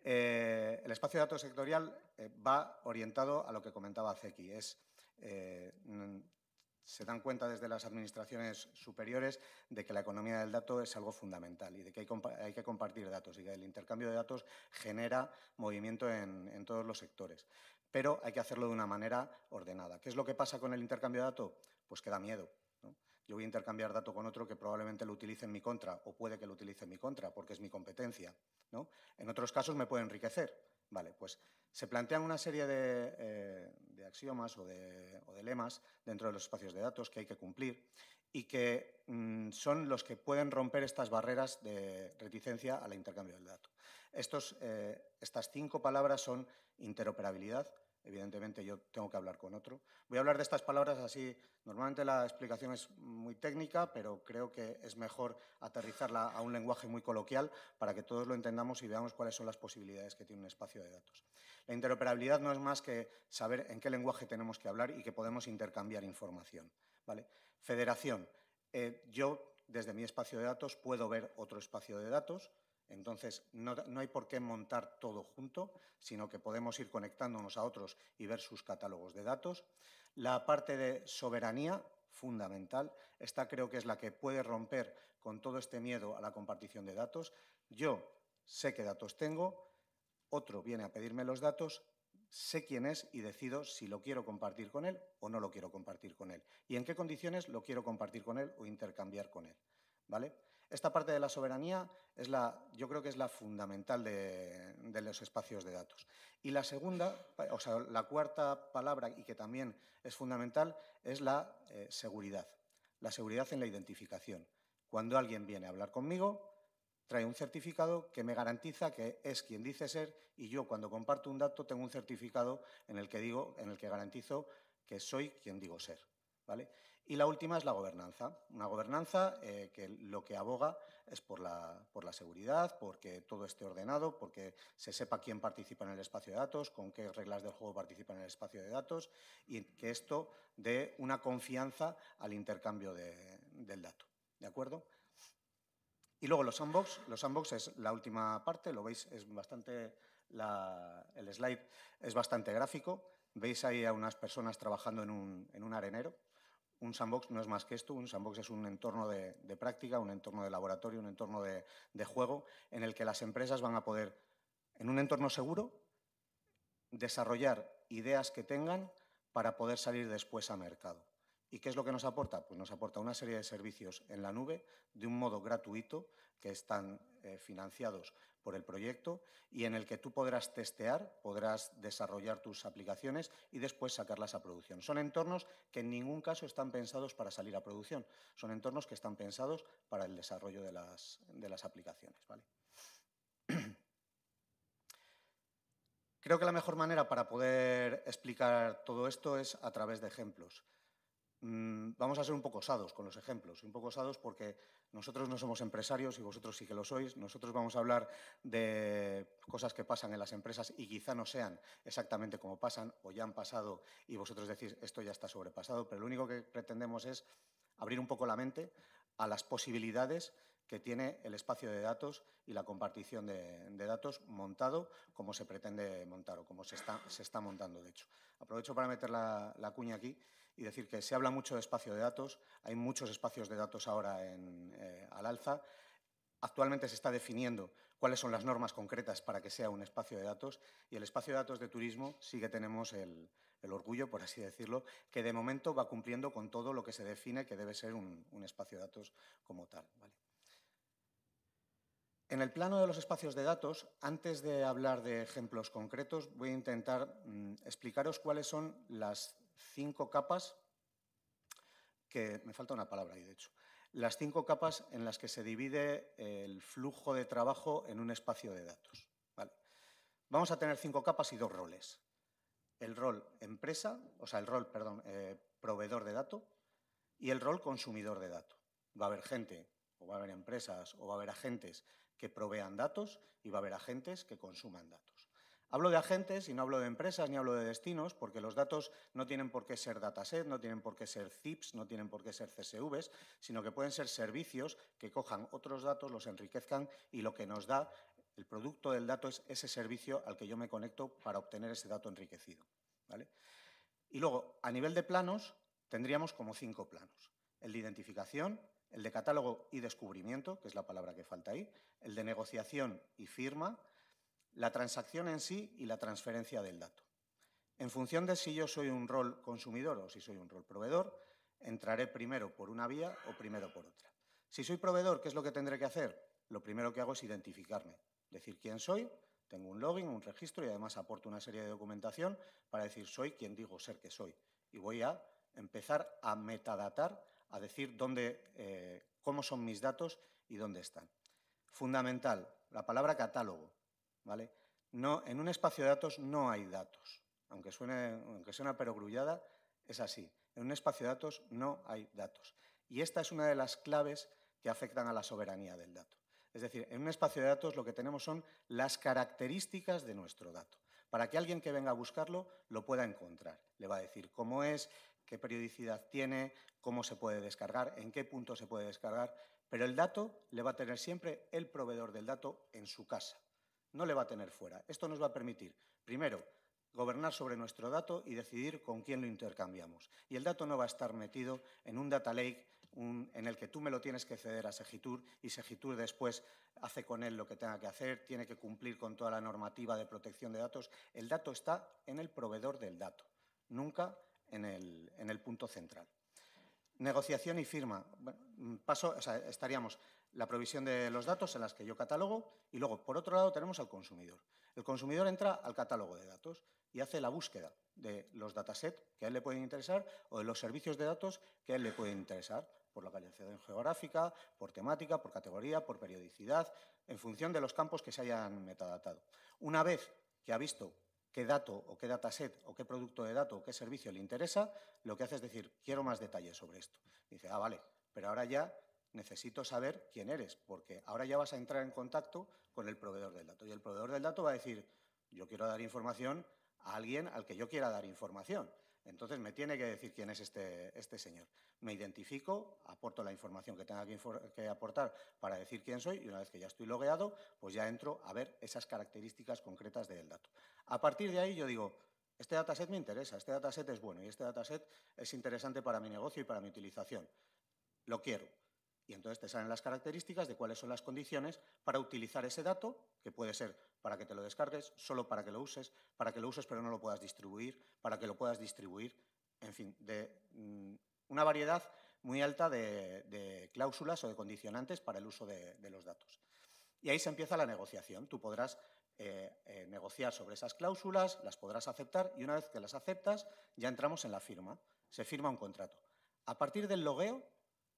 El espacio de datos sectorial va orientado a lo que comentaba Zeki. Se dan cuenta desde las administraciones superiores de que la economía del dato es algo fundamental y de que hay que compartir datos y que el intercambio de datos genera movimiento en todos los sectores. Pero hay que hacerlo de una manera ordenada. ¿Qué es lo que pasa con el intercambio de datos? Pues que da miedo, ¿no? Yo voy a intercambiar dato con otro que probablemente lo utilice en mi contra, o puede que lo utilice en mi contra, porque es mi competencia, ¿no? En otros casos me puede enriquecer. Vale, pues se plantean una serie de axiomas o de lemas dentro de los espacios de datos que hay que cumplir y que son los que pueden romper estas barreras de reticencia al intercambio del dato. Estas 5 palabras son interoperabilidad. Evidentemente, yo tengo que hablar con otro. Voy a hablar de estas palabras así. Normalmente la explicación es muy técnica, pero creo que es mejor aterrizarla a un lenguaje muy coloquial para que todos lo entendamos y veamos cuáles son las posibilidades que tiene un espacio de datos. La interoperabilidad no es más que saber en qué lenguaje tenemos que hablar y que podemos intercambiar información, ¿vale? Federación. Yo, desde mi espacio de datos, puedo ver otro espacio de datos. Entonces, no hay por qué montar todo junto, sino que podemos ir conectándonos a otros y ver sus catálogos de datos. La parte de soberanía, fundamental. Esta creo que es la que puede romper con todo este miedo a la compartición de datos. Yo sé qué datos tengo, otro viene a pedirme los datos, sé quién es y decido si lo quiero compartir con él o no lo quiero compartir con él. Y en qué condiciones lo quiero compartir con él o intercambiar con él, ¿vale? Esta parte de la soberanía yo creo que es la fundamental de los espacios de datos. Y la segunda, o sea, la cuarta palabra, y que también es fundamental, es la seguridad. La seguridad en la identificación. Cuando alguien viene a hablar conmigo, trae un certificado que me garantiza que es quien dice ser, y yo, cuando comparto un dato, tengo un certificado en el que garantizo que soy quien digo ser, ¿vale? Y la última es la gobernanza. Una gobernanza que lo que aboga es por la seguridad, porque todo esté ordenado, porque se sepa quién participa en el espacio de datos, con qué reglas del juego participa en el espacio de datos, y que esto dé una confianza al intercambio del dato. ¿De acuerdo? Y luego los sandbox. Los sandbox es la última parte, lo veis, es bastante el slide es bastante gráfico. Veis ahí a unas personas trabajando en un arenero. Un sandbox no es más que esto. Un sandbox es un entorno de práctica, un entorno de laboratorio, un entorno de juego en el que las empresas van a poder, en un entorno seguro, desarrollar ideas que tengan para poder salir después a mercado. ¿Y qué es lo que nos aporta? Pues nos aporta una serie de servicios en la nube de un modo gratuito que están financiados por el proyecto y en el que tú podrás testear, podrás desarrollar tus aplicaciones y después sacarlas a producción. Son entornos que en ningún caso están pensados para salir a producción. Son entornos que están pensados para el desarrollo de las aplicaciones, ¿vale? Creo que la mejor manera para poder explicar todo esto es a través de ejemplos. Vamos a ser un poco osados con los ejemplos, un poco osados porque nosotros no somos empresarios y vosotros sí que lo sois. Nosotros vamos a hablar de cosas que pasan en las empresas y quizá no sean exactamente como pasan o ya han pasado y vosotros decís esto ya está sobrepasado, pero lo único que pretendemos es abrir un poco la mente a las posibilidades que tiene el espacio de datos y la compartición de datos montado como se pretende montar o como se está montando, de hecho. Aprovecho para meter la cuña aquí y decir que se habla mucho de espacio de datos. Hay muchos espacios de datos ahora al alza. Actualmente se está definiendo cuáles son las normas concretas para que sea un espacio de datos y el espacio de datos de turismo sí que tenemos el orgullo, por así decirlo, que de momento va cumpliendo con todo lo que se define que debe ser un espacio de datos como tal, ¿vale? En el plano de los espacios de datos, antes de hablar de ejemplos concretos, voy a intentar explicaros cuáles son las 5 capas, que me falta una palabra ahí, de hecho, las 5 capas en las que se divide el flujo de trabajo en un espacio de datos, ¿vale? Vamos a tener 5 capas y 2 roles. El rol empresa, o sea, el rol, perdón, proveedor de datos y el rol consumidor de datos. Va a haber gente, o va a haber empresas, o va a haber agentes que provean datos y va a haber agentes que consuman datos. Hablo de agentes y no hablo de empresas ni hablo de destinos porque los datos no tienen por qué ser dataset, no tienen por qué ser ZIPs, no tienen por qué ser CSVs, sino que pueden ser servicios que cojan otros datos, los enriquezcan y lo que nos da el producto del dato es ese servicio al que yo me conecto para obtener ese dato enriquecido, ¿vale? Y luego, a nivel de planos, tendríamos como 5 planos. El de identificación, el de catálogo y descubrimiento, que es la palabra que falta ahí, el de negociación y firma, la transacción en sí y la transferencia del dato. En función de si yo soy un rol consumidor o si soy un rol proveedor, entraré primero por una vía o primero por otra. Si soy proveedor, ¿qué es lo que tendré que hacer? Lo primero que hago es identificarme, decir quién soy, tengo un login, un registro y además aporto una serie de documentación para decir soy quien digo ser que soy. Y voy a empezar a metadatar, a decir cómo son mis datos y dónde están. Fundamental, la palabra catálogo, ¿vale? No, en un espacio de datos no hay datos. Aunque suena perogrullada, es así. En un espacio de datos no hay datos. Y esta es una de las claves que afectan a la soberanía del dato. Es decir, en un espacio de datos lo que tenemos son las características de nuestro dato. Para que alguien que venga a buscarlo lo pueda encontrar. Le va a decir cómo es, qué periodicidad tiene, cómo se puede descargar, en qué punto se puede descargar. Pero el dato le va a tener siempre el proveedor del dato en su casa. No le va a tener fuera. Esto nos va a permitir, primero, gobernar sobre nuestro dato y decidir con quién lo intercambiamos. Y el dato no va a estar metido en un data lake en el que tú me lo tienes que ceder a Segitur y Segitur después hace con él lo que tenga que hacer, tiene que cumplir con toda la normativa de protección de datos. El dato está en el proveedor del dato, nunca en el punto central. Negociación y firma. Estaríamos la provisión de los datos en las que yo catalogo y luego, por otro lado, tenemos al consumidor. El consumidor entra al catálogo de datos y hace la búsqueda de los datasets que a él le pueden interesar o de los servicios de datos que a él le pueden interesar por localización geográfica, por temática, por categoría, por periodicidad, en función de los campos que se hayan metadatado. Una vez que ha visto qué dato o qué dataset o qué producto de dato o qué servicio le interesa, lo que hace es decir, quiero más detalles sobre esto. Dice, vale, pero ahora ya necesito saber quién eres, porque ahora ya vas a entrar en contacto con el proveedor del dato. Y el proveedor del dato va a decir, yo quiero dar información a alguien al que yo quiera dar información. Entonces me tiene que decir quién es este señor. Me identifico, aporto la información que tenga que aportar para decir quién soy y una vez que ya estoy logueado, pues ya entro a ver esas características concretas del dato. A partir de ahí yo digo, este dataset me interesa, este dataset es bueno y este dataset es interesante para mi negocio y para mi utilización. Lo quiero. Y entonces te salen las características de cuáles son las condiciones para utilizar ese dato, que puede ser para que te lo descargues, solo para que lo uses pero no lo puedas distribuir, para que lo puedas distribuir, en fin, de una variedad muy alta de cláusulas o de condicionantes para el uso de los datos. Y ahí se empieza la negociación. Tú podrás negociar sobre esas cláusulas, las podrás aceptar y una vez que las aceptas ya entramos en la firma. Se firma un contrato. A partir del logueo,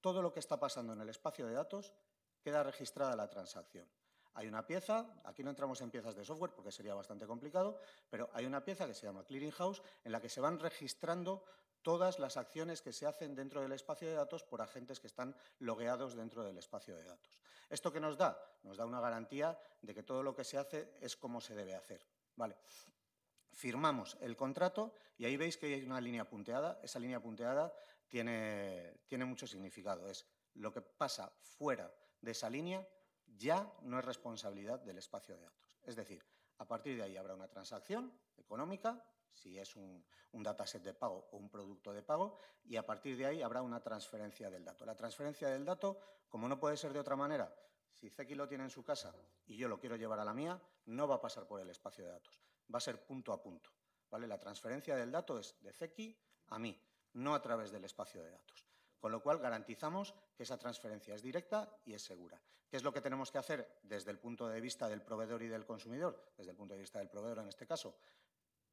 todo lo que está pasando en el espacio de datos queda registrada la transacción. Hay una pieza, aquí no entramos en piezas de software porque sería bastante complicado, pero hay una pieza que se llama Clearing House en la que se van registrando todas las acciones que se hacen dentro del espacio de datos por agentes que están logueados dentro del espacio de datos. ¿Esto qué nos da? Nos da una garantía de que todo lo que se hace es como se debe hacer. Vale. Firmamos el contrato y ahí veis que hay una línea punteada. Esa línea punteada tiene mucho significado. Es lo que pasa fuera de esa línea ya no es responsabilidad del espacio de datos. Es decir, a partir de ahí habrá una transacción económica, si es un dataset de pago o un producto de pago, y a partir de ahí habrá una transferencia del dato. La transferencia del dato, como no puede ser de otra manera, si Zeki lo tiene en su casa y yo lo quiero llevar a la mía, no va a pasar por el espacio de datos, va a ser punto a punto. ¿Vale? La transferencia del dato es de Zeki a mí, no a través del espacio de datos. Con lo cual garantizamos que esa transferencia es directa y es segura. ¿Qué es lo que tenemos que hacer desde el punto de vista del proveedor y del consumidor? Desde el punto de vista del proveedor, en este caso,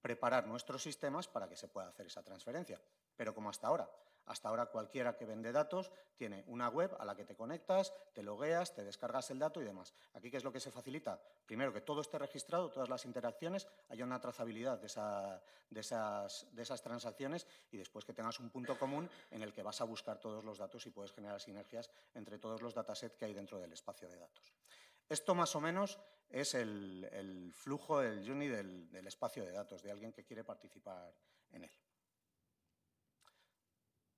preparar nuestros sistemas para que se pueda hacer esa transferencia. Pero como hasta ahora cualquiera que vende datos tiene una web a la que te conectas, te logueas, te descargas el dato y demás. Aquí, ¿qué es lo que se facilita? Primero, que todo esté registrado, todas las interacciones, haya una trazabilidad de esas transacciones y después que tengas un punto común en el que vas a buscar todos los datos y puedes generar sinergias entre todos los datasets que hay dentro del espacio de datos. Esto más o menos es el flujo, el journey del espacio de datos, de alguien que quiere participar en él.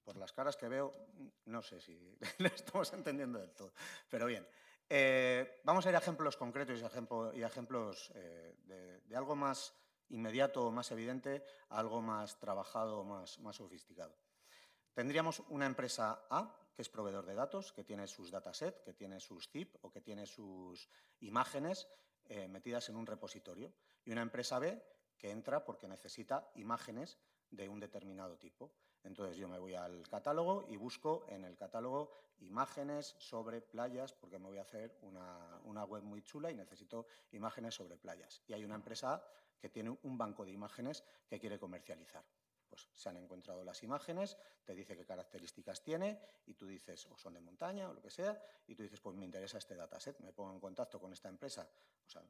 Por las caras que veo, no sé si lo estamos entendiendo del todo, pero bien. Vamos a ir a ejemplos concretos y a ejemplos de algo más inmediato o más evidente a algo más trabajado, más sofisticado. Tendríamos una empresa A, que es proveedor de datos, que tiene sus datasets, que tiene sus zip o que tiene sus imágenes metidas en un repositorio. Y una empresa B, que entra porque necesita imágenes de un determinado tipo. Entonces yo me voy al catálogo y busco en el catálogo imágenes sobre playas, porque me voy a hacer una web muy chula y necesito imágenes sobre playas. Y hay una empresa A que tiene un banco de imágenes que quiere comercializar. Pues se han encontrado las imágenes, te dice qué características tiene y tú dices, o son de montaña o lo que sea, y tú dices, pues me interesa este dataset, me pongo en contacto con esta empresa, o sea,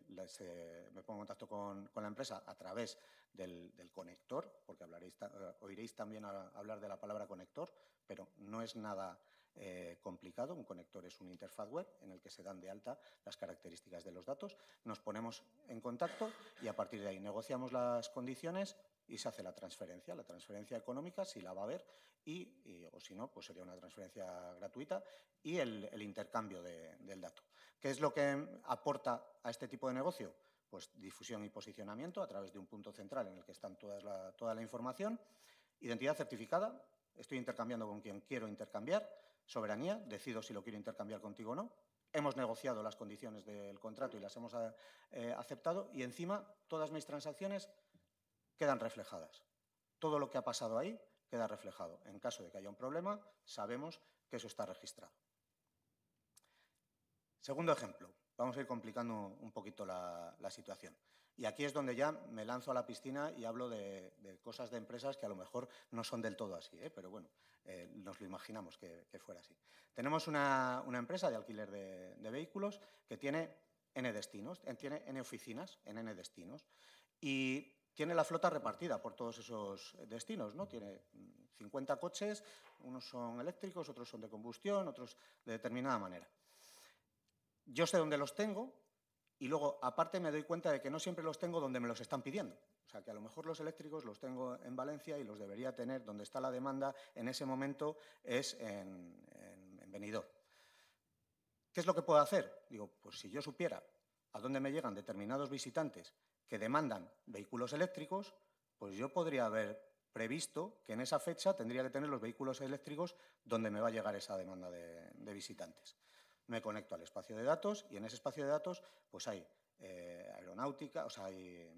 me pongo en contacto con la empresa a través del conector, porque oiréis también hablar de la palabra conector, pero no es nada complicado. Un conector es una interfaz web en el que se dan de alta las características de los datos, nos ponemos en contacto y a partir de ahí negociamos las condiciones y se hace la transferencia económica, si la va a haber, o si no, pues sería una transferencia gratuita, y el intercambio del dato. ¿Qué es lo que aporta a este tipo de negocio? Pues difusión y posicionamiento a través de un punto central en el que están toda la información, identidad certificada, estoy intercambiando con quien quiero intercambiar, soberanía, decido si lo quiero intercambiar contigo o no, hemos negociado las condiciones del contrato y las hemos aceptado, y encima todas mis transacciones quedan reflejadas. Todo lo que ha pasado ahí queda reflejado. En caso de que haya un problema, sabemos que eso está registrado. Segundo ejemplo. Vamos a ir complicando un poquito la situación. Y aquí es donde ya me lanzo a la piscina y hablo de cosas de empresas que a lo mejor no son del todo así, pero bueno, nos lo imaginamos que fuera así. Tenemos una empresa de alquiler de vehículos que tiene N destinos, tiene N oficinas en N destinos y tiene la flota repartida por todos esos destinos, ¿no? Tiene 50 coches, unos son eléctricos, otros son de combustión, otros de determinada manera. Yo sé dónde los tengo y luego, aparte, me doy cuenta de que no siempre los tengo donde me los están pidiendo. O sea, que a lo mejor los eléctricos los tengo en Valencia y los debería tener donde está la demanda en ese momento es en Benidorm. ¿Qué es lo que puedo hacer? Digo, pues si yo supiera a dónde me llegan determinados visitantes que demandan vehículos eléctricos, pues yo podría haber previsto que en esa fecha tendría que tener los vehículos eléctricos donde me va a llegar esa demanda de visitantes. Me conecto al espacio de datos y en ese espacio de datos pues hay aeronáutica, o sea, hay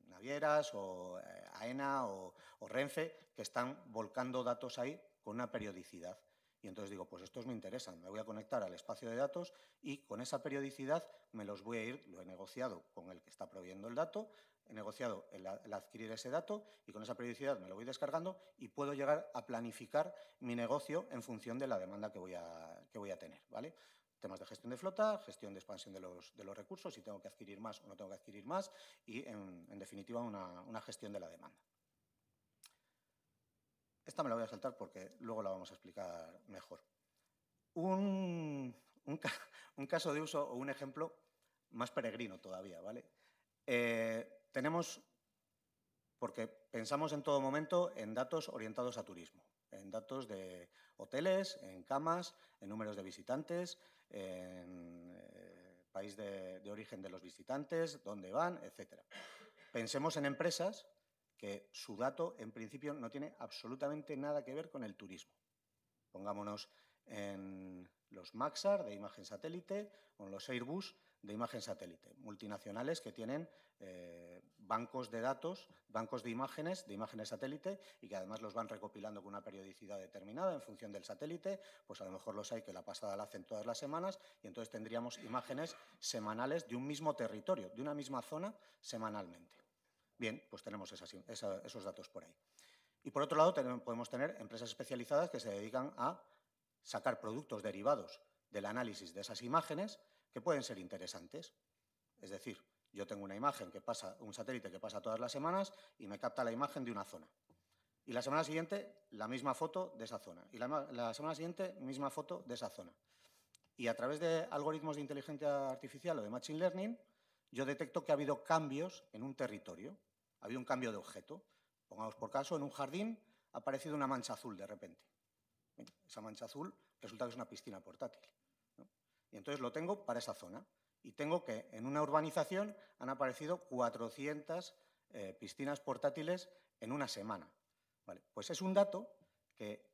navieras o AENA o Renfe que están volcando datos ahí con una periodicidad. Y entonces digo, pues estos me interesan, me voy a conectar al espacio de datos y con esa periodicidad me los voy a ir, lo he negociado con el que está proveyendo el dato, he negociado el adquirir ese dato y con esa periodicidad me lo voy descargando y puedo llegar a planificar mi negocio en función de la demanda que voy a tener, ¿vale? Temas de gestión de flota, gestión de expansión de los recursos, si tengo que adquirir más o no tengo que adquirir más y, en definitiva, una gestión de la demanda. Esta me la voy a saltar porque luego la vamos a explicar mejor. Un caso de uso o un ejemplo más peregrino todavía, ¿vale? Tenemos, porque pensamos en todo momento en datos orientados a turismo, en datos de hoteles, en camas, en números de visitantes, en país de origen de los visitantes, dónde van, etc. Pensemos en empresas que su dato, en principio, no tiene absolutamente nada que ver con el turismo. Pongámonos en los Maxar de imagen satélite o en los Airbus de imagen satélite, multinacionales que tienen bancos de datos, bancos de imágenes satélite y que además los van recopilando con una periodicidad determinada en función del satélite, pues a lo mejor los hay que la pasada la hacen todas las semanas y entonces tendríamos imágenes semanales de un mismo territorio, de una misma zona semanalmente. Bien, pues tenemos esos datos por ahí. Y por otro lado podemos tener empresas especializadas que se dedican a sacar productos derivados del análisis de esas imágenes que pueden ser interesantes. Es decir, yo tengo una imagen que pasa, un satélite que pasa todas las semanas y me capta la imagen de una zona. Y la semana siguiente, la misma foto de esa zona. Y la semana siguiente, misma foto de esa zona. Y a través de algoritmos de inteligencia artificial o de machine learning, yo detecto que ha habido cambios en un territorio. Ha habido un cambio de objeto. Pongamos por caso, en un jardín ha aparecido una mancha azul de repente. Esa mancha azul resulta que es una piscina portátil, ¿no? Y entonces lo tengo para esa zona. Y tengo que en una urbanización han aparecido 400 piscinas portátiles en una semana. Vale, pues es un dato que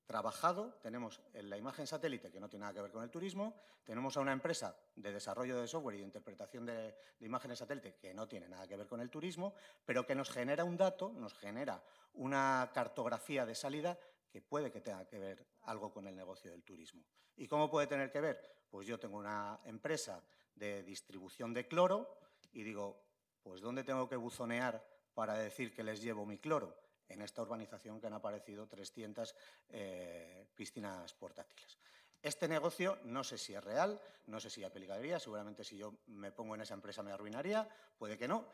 trabajado, tenemos la imagen satélite, que no tiene nada que ver con el turismo, tenemos a una empresa de desarrollo de software y de interpretación de imágenes satélite que no tiene nada que ver con el turismo, pero que nos genera un dato, nos genera una cartografía de salida que puede que tenga que ver algo con el negocio del turismo. ¿Y cómo puede tener que ver? Pues yo tengo una empresa de distribución de cloro y digo, pues ¿dónde tengo que buzonear para decir que les llevo mi cloro? En esta urbanización que han aparecido 300 piscinas portátiles. Este negocio no sé si es real, no sé si aplicaría, seguramente si yo me pongo en esa empresa me arruinaría, puede que no,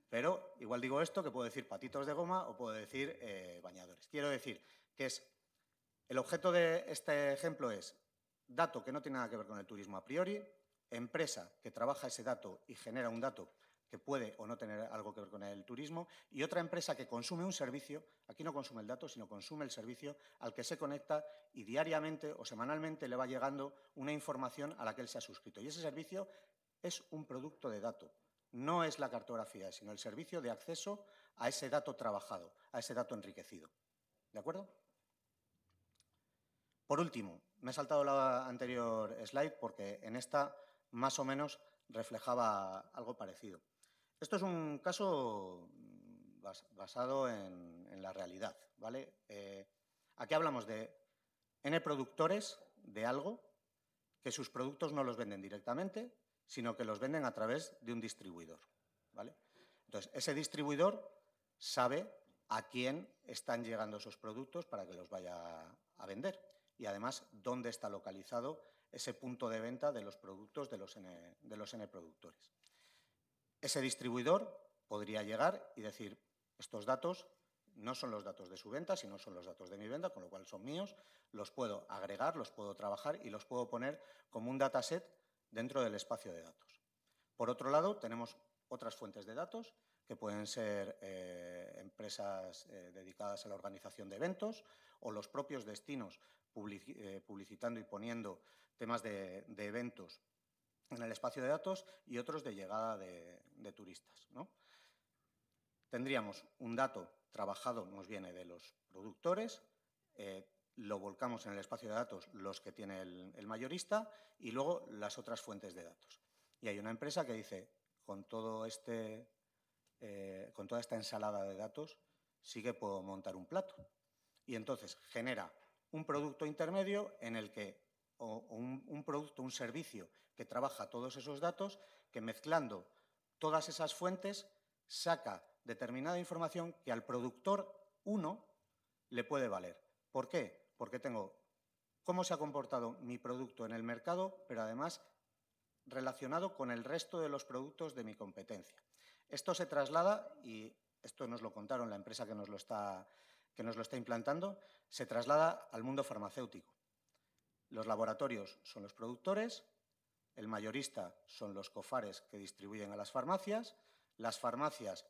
pero igual digo esto que puedo decir patitos de goma o puedo decir bañadores. Quiero decir que el objeto de este ejemplo es dato que no tiene nada que ver con el turismo a priori, empresa que trabaja ese dato y genera un dato que puede o no tener algo que ver con el turismo, y otra empresa que consume un servicio, aquí no consume el dato, sino consume el servicio al que se conecta y diariamente o semanalmente le va llegando una información a la que él se ha suscrito. Y ese servicio es un producto de dato, no es la cartografía, sino el servicio de acceso a ese dato trabajado, a ese dato enriquecido. ¿De acuerdo? Por último, me he saltado la anterior slide porque en esta más o menos reflejaba algo parecido. Esto es un caso basado en la realidad, ¿vale? Aquí hablamos de N productores de algo que sus productos no los venden directamente, sino que los venden a través de un distribuidor, ¿vale? Entonces, ese distribuidor sabe a quién están llegando esos productos para que los vaya a vender y, además, dónde está localizado ese punto de venta de los productos de los N productores. Ese distribuidor podría llegar y decir, estos datos no son los datos de su venta, sino son los datos de mi venta, con lo cual son míos, los puedo agregar, los puedo trabajar y los puedo poner como un dataset dentro del espacio de datos. Por otro lado, tenemos otras fuentes de datos, que pueden ser empresas dedicadas a la organización de eventos o los propios destinos publicitando y poniendo temas de eventos en el espacio de datos y otros de llegada de turistas, ¿no? Tendríamos un dato trabajado, nos viene de los productores, lo volcamos en el espacio de datos los que tiene el mayorista y luego las otras fuentes de datos. Y hay una empresa que dice, con toda esta ensalada de datos, sí que puedo montar un plato. Y entonces genera un producto intermedio en el que, o un producto, un servicio que trabaja todos esos datos, que mezclando todas esas fuentes saca determinada información que al productor 1 le puede valer. ¿Por qué? Porque tengo cómo se ha comportado mi producto en el mercado, pero además relacionado con el resto de los productos de mi competencia. Esto se traslada, y esto nos lo contaron la empresa que nos lo está implantando, se traslada al mundo farmacéutico. Los laboratorios son los productores, el mayorista son los cofares que distribuyen a las farmacias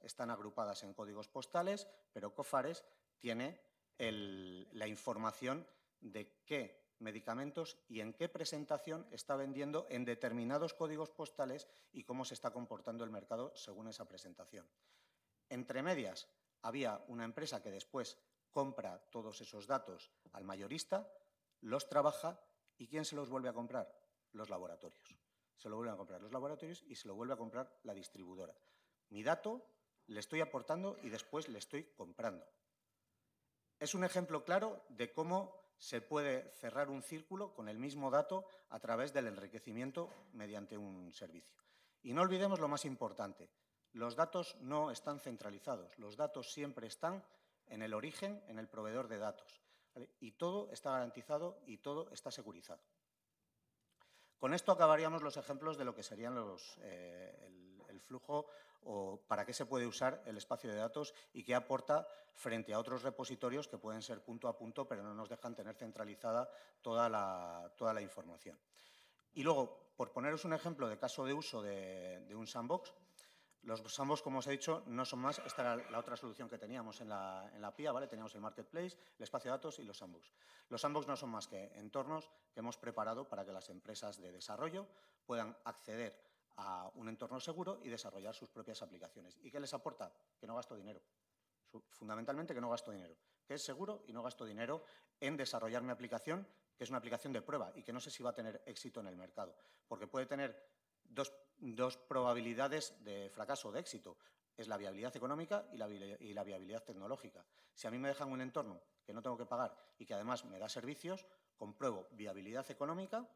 están agrupadas en códigos postales, pero cofares tiene la información de qué medicamentos y en qué presentación está vendiendo en determinados códigos postales y cómo se está comportando el mercado según esa presentación. Entre medias, había una empresa que después compra todos esos datos al mayorista, los trabaja y ¿quién se los vuelve a comprar? Los laboratorios. Se lo vuelven a comprar los laboratorios y se lo vuelve a comprar la distribuidora. Mi dato le estoy aportando y después le estoy comprando. Es un ejemplo claro de cómo se puede cerrar un círculo con el mismo dato a través del enriquecimiento mediante un servicio. Y no olvidemos lo más importante, los datos no están centralizados, los datos siempre están en el origen, en el proveedor de datos, ¿vale? Y todo está garantizado y todo está securizado. Con esto acabaríamos los ejemplos de lo que serían el flujo o para qué se puede usar el espacio de datos y qué aporta frente a otros repositorios que pueden ser punto a punto, pero no nos dejan tener centralizada toda la información. Y luego, por poneros un ejemplo de caso de uso de un sandbox, los sandbox, como os he dicho, no son más, esta era la otra solución que teníamos en la PIA, ¿vale? Teníamos el marketplace, el espacio de datos y los sandbox. Los sandbox no son más que entornos que hemos preparado para que las empresas de desarrollo puedan acceder a un entorno seguro y desarrollar sus propias aplicaciones. ¿Y qué les aporta? Que no gasto dinero. Fundamentalmente que no gasto dinero, que es seguro y no gasto dinero en desarrollar mi aplicación, que es una aplicación de prueba y que no sé si va a tener éxito en el mercado, porque puede tener dos probabilidades de fracaso o de éxito. Es la viabilidad económica y la viabilidad tecnológica. Si a mí me dejan un entorno que no tengo que pagar y que además me da servicios, compruebo viabilidad económica,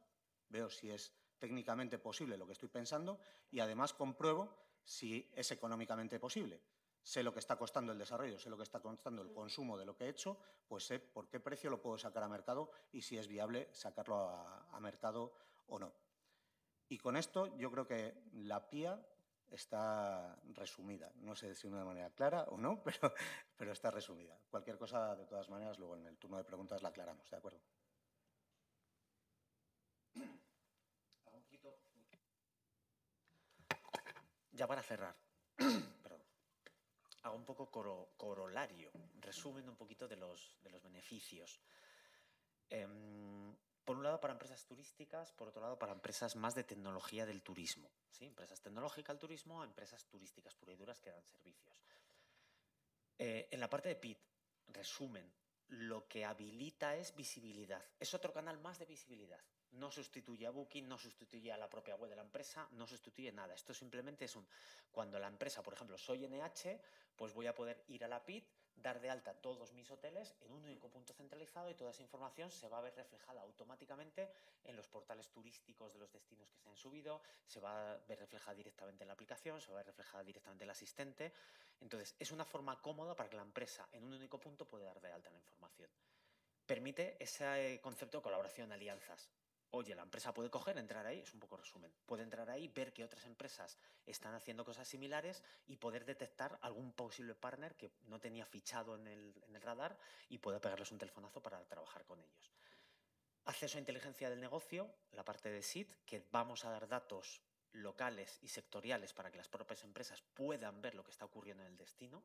veo si es técnicamente posible lo que estoy pensando y además compruebo si es económicamente posible. Sé lo que está costando el desarrollo, sé lo que está costando el consumo de lo que he hecho, pues sé por qué precio lo puedo sacar a mercado y si es viable sacarlo a mercado o no. Y con esto yo creo que la PIA está resumida. No sé si de una manera clara o no, pero está resumida. Cualquier cosa, de todas maneras, luego en el turno de preguntas la aclaramos, ¿de acuerdo? Ya para cerrar, perdón, hago un poco corolario, resumen un poquito de los beneficios. Por un lado para empresas turísticas, por otro lado para empresas más de tecnología del turismo. ¿Sí? Empresas tecnológicas del turismo, empresas turísticas puras y duras que dan servicios. En la parte de PIT, resumen, lo que habilita es visibilidad. Es otro canal más de visibilidad. No sustituye a Booking, no sustituye a la propia web de la empresa, no sustituye nada. Esto simplemente es cuando la empresa, por ejemplo, soy NH, pues voy a poder ir a la PIT, dar de alta todos mis hoteles en un único punto centralizado y toda esa información se va a ver reflejada automáticamente en los portales turísticos de los destinos que se han subido, se va a ver reflejada directamente en la aplicación, se va a ver reflejada directamente en el asistente. Entonces, es una forma cómoda para que la empresa en un único punto pueda dar de alta la información. Permite ese concepto de colaboración, alianzas. Oye, la empresa puede coger, entrar ahí, es un poco resumen, puede entrar ahí, ver que otras empresas están haciendo cosas similares y poder detectar algún posible partner que no tenía fichado en el radar y pueda pegarles un telefonazo para trabajar con ellos. Acceso a inteligencia del negocio, la parte de SIT, que vamos a dar datos locales y sectoriales para que las propias empresas puedan ver lo que está ocurriendo en el destino.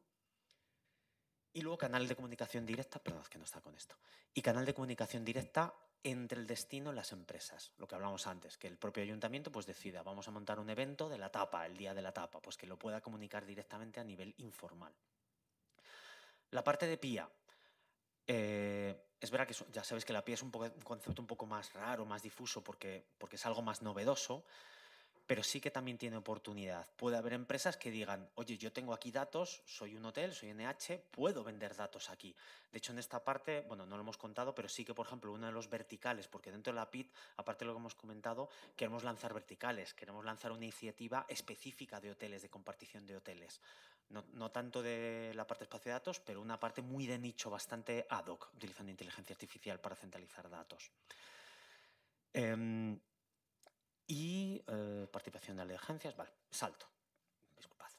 Y luego canal de comunicación directa, perdón, es que no está con esto, y canal de comunicación directa entre el destino y las empresas, lo que hablamos antes, que el propio ayuntamiento pues decida, vamos a montar un evento de la tapa, el día de la tapa, pues que lo pueda comunicar directamente a nivel informal. La parte de PIA, es verdad que ya sabéis que la PIA es un concepto un poco más raro, más difuso, porque es algo más novedoso, pero sí que también tiene oportunidad. Puede haber empresas que digan, oye, yo tengo aquí datos, soy un hotel, soy NH, puedo vender datos aquí. De hecho, en esta parte, bueno, no lo hemos contado, pero sí que, por ejemplo, uno de los verticales, porque dentro de la PIT, aparte de lo que hemos comentado, queremos lanzar verticales, queremos lanzar una iniciativa específica de hoteles, de compartición de hoteles. No tanto de la parte de espacio de datos, pero una parte muy de nicho, bastante ad hoc, utilizando inteligencia artificial para centralizar datos. Y participación de las agencias, vale, salto, disculpad.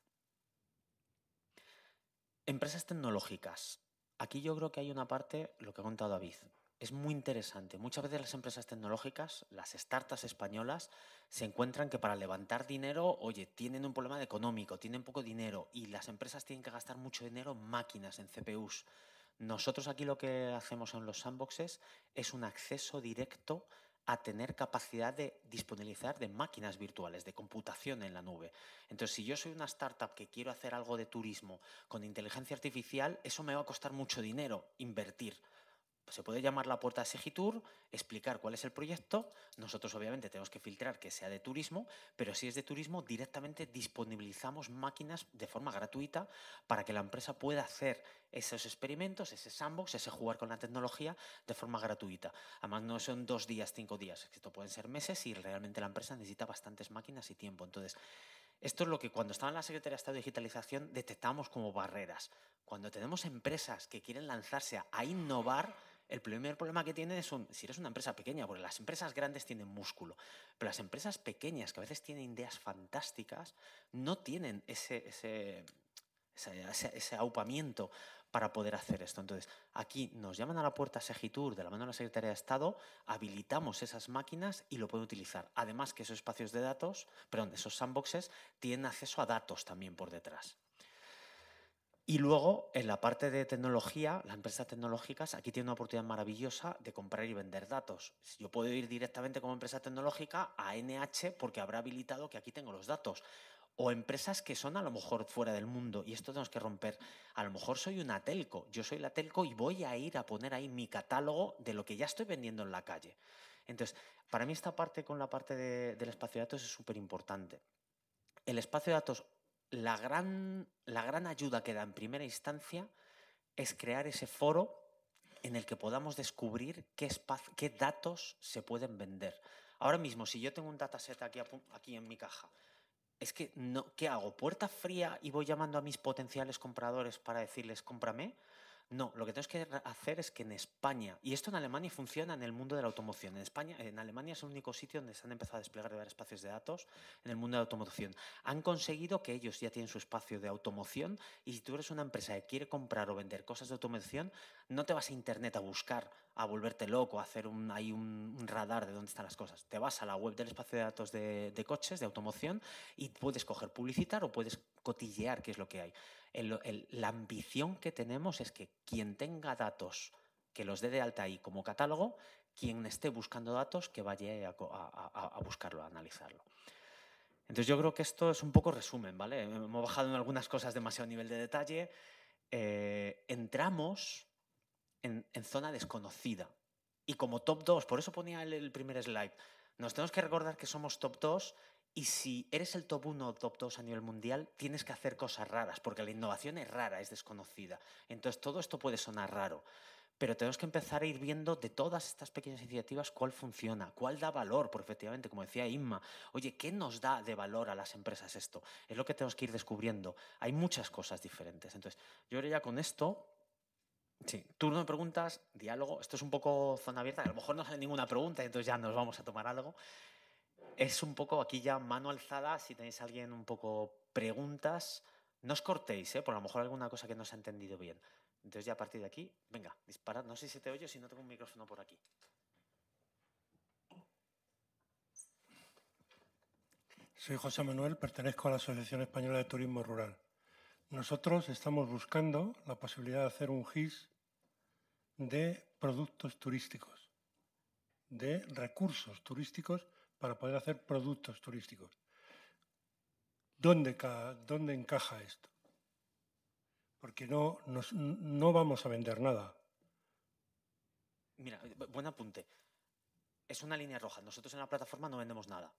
Empresas tecnológicas. Aquí yo creo que hay una parte, lo que ha contado David, es muy interesante. Muchas veces las empresas tecnológicas, las startups españolas, se encuentran que para levantar dinero, oye, tienen un problema económico, tienen poco dinero y las empresas tienen que gastar mucho dinero en máquinas, en CPUs. Nosotros aquí lo que hacemos en los sandboxes es un acceso directo a tener capacidad de disponibilizar de máquinas virtuales, de computación en la nube. Entonces, si yo soy una startup que quiero hacer algo de turismo con inteligencia artificial, eso me va a costar mucho dinero invertir. Se puede llamar la puerta de Segitur, explicar cuál es el proyecto. Nosotros obviamente tenemos que filtrar que sea de turismo, pero si es de turismo directamente disponibilizamos máquinas de forma gratuita para que la empresa pueda hacer esos experimentos, ese sandbox, ese jugar con la tecnología de forma gratuita. Además no son 2 días, 5 días, esto pueden ser meses y realmente la empresa necesita bastantes máquinas y tiempo. Entonces, esto es lo que cuando estaba en la Secretaría de Estado de Digitalización detectamos como barreras. Cuando tenemos empresas que quieren lanzarse a innovar, el primer problema que tienen es si eres una empresa pequeña, porque las empresas grandes tienen músculo, pero las empresas pequeñas que a veces tienen ideas fantásticas no tienen ese aupamiento para poder hacer esto. Entonces, aquí nos llaman a la puerta Segitur de la mano de la Secretaría de Estado, habilitamos esas máquinas y lo pueden utilizar. Además que esos espacios de datos, perdón, esos sandboxes tienen acceso a datos también por detrás. Y luego, en la parte de tecnología, las empresas tecnológicas aquí tienen una oportunidad maravillosa de comprar y vender datos. Yo puedo ir directamente como empresa tecnológica a NH porque habrá habilitado que aquí tengo los datos. O empresas que son a lo mejor fuera del mundo, y esto tenemos que romper. A lo mejor soy una telco, yo soy la telco y voy a ir a poner ahí mi catálogo de lo que ya estoy vendiendo en la calle. Entonces, para mí esta parte con la parte del espacio de datos es súper importante. El espacio de datos, la gran ayuda que da en primera instancia es crear ese foro en el que podamos descubrir qué datos se pueden vender. Ahora mismo, si yo tengo un dataset aquí en mi caja, es que no, ¿qué hago? ¿Puerta fría y voy llamando a mis potenciales compradores para decirles cómprame? No, lo que tenemos que hacer es que en España, y esto en Alemania funciona en el mundo de la automoción, en Alemania es el único sitio donde se han empezado a desplegar de varios espacios de datos en el mundo de la automoción. Han conseguido que ellos ya tienen su espacio de automoción y si tú eres una empresa que quiere comprar o vender cosas de automoción, no te vas a internet a buscar, a volverte loco, a hacer ahí un radar de dónde están las cosas. Te vas a la web del espacio de datos de coches, de automoción, y puedes coger publicitar o puedes cotillear qué es lo que hay. La ambición que tenemos es que quien tenga datos que los dé de alta ahí como catálogo, quien esté buscando datos que vaya a buscarlo, a analizarlo. Entonces yo creo que esto es un poco resumen, ¿vale? Hemos bajado en algunas cosas demasiado nivel de detalle. Entramos en zona desconocida. Y como top 2, por eso ponía el primer slide, nos tenemos que recordar que somos top 2 y si eres el top 1 o top 2 a nivel mundial, tienes que hacer cosas raras, porque la innovación es rara, es desconocida. Entonces todo esto puede sonar raro, pero tenemos que empezar a ir viendo de todas estas pequeñas iniciativas cuál funciona, cuál da valor, porque efectivamente, como decía Inma, oye, ¿qué nos da de valor a las empresas esto? Es lo que tenemos que ir descubriendo. Hay muchas cosas diferentes. Entonces, yo creo ya con esto... Sí, turno de preguntas, diálogo. Esto es un poco zona abierta. A lo mejor no sale ninguna pregunta y entonces ya nos vamos a tomar algo. Es un poco aquí ya mano alzada. Si tenéis alguien un poco preguntas, no os cortéis, por a lo mejor alguna cosa que no se ha entendido bien. Entonces ya a partir de aquí, venga, disparad. No sé si te oyo, si no tengo un micrófono por aquí. Soy José Manuel, pertenezco a la Asociación Española de Turismo Rural. Nosotros estamos buscando la posibilidad de hacer un GIS de productos turísticos, de recursos turísticos para poder hacer productos turísticos. ¿Dónde encaja esto? Porque no vamos a vender nada. Mira, buen apunte. Es una línea roja. Nosotros en la plataforma no vendemos nada.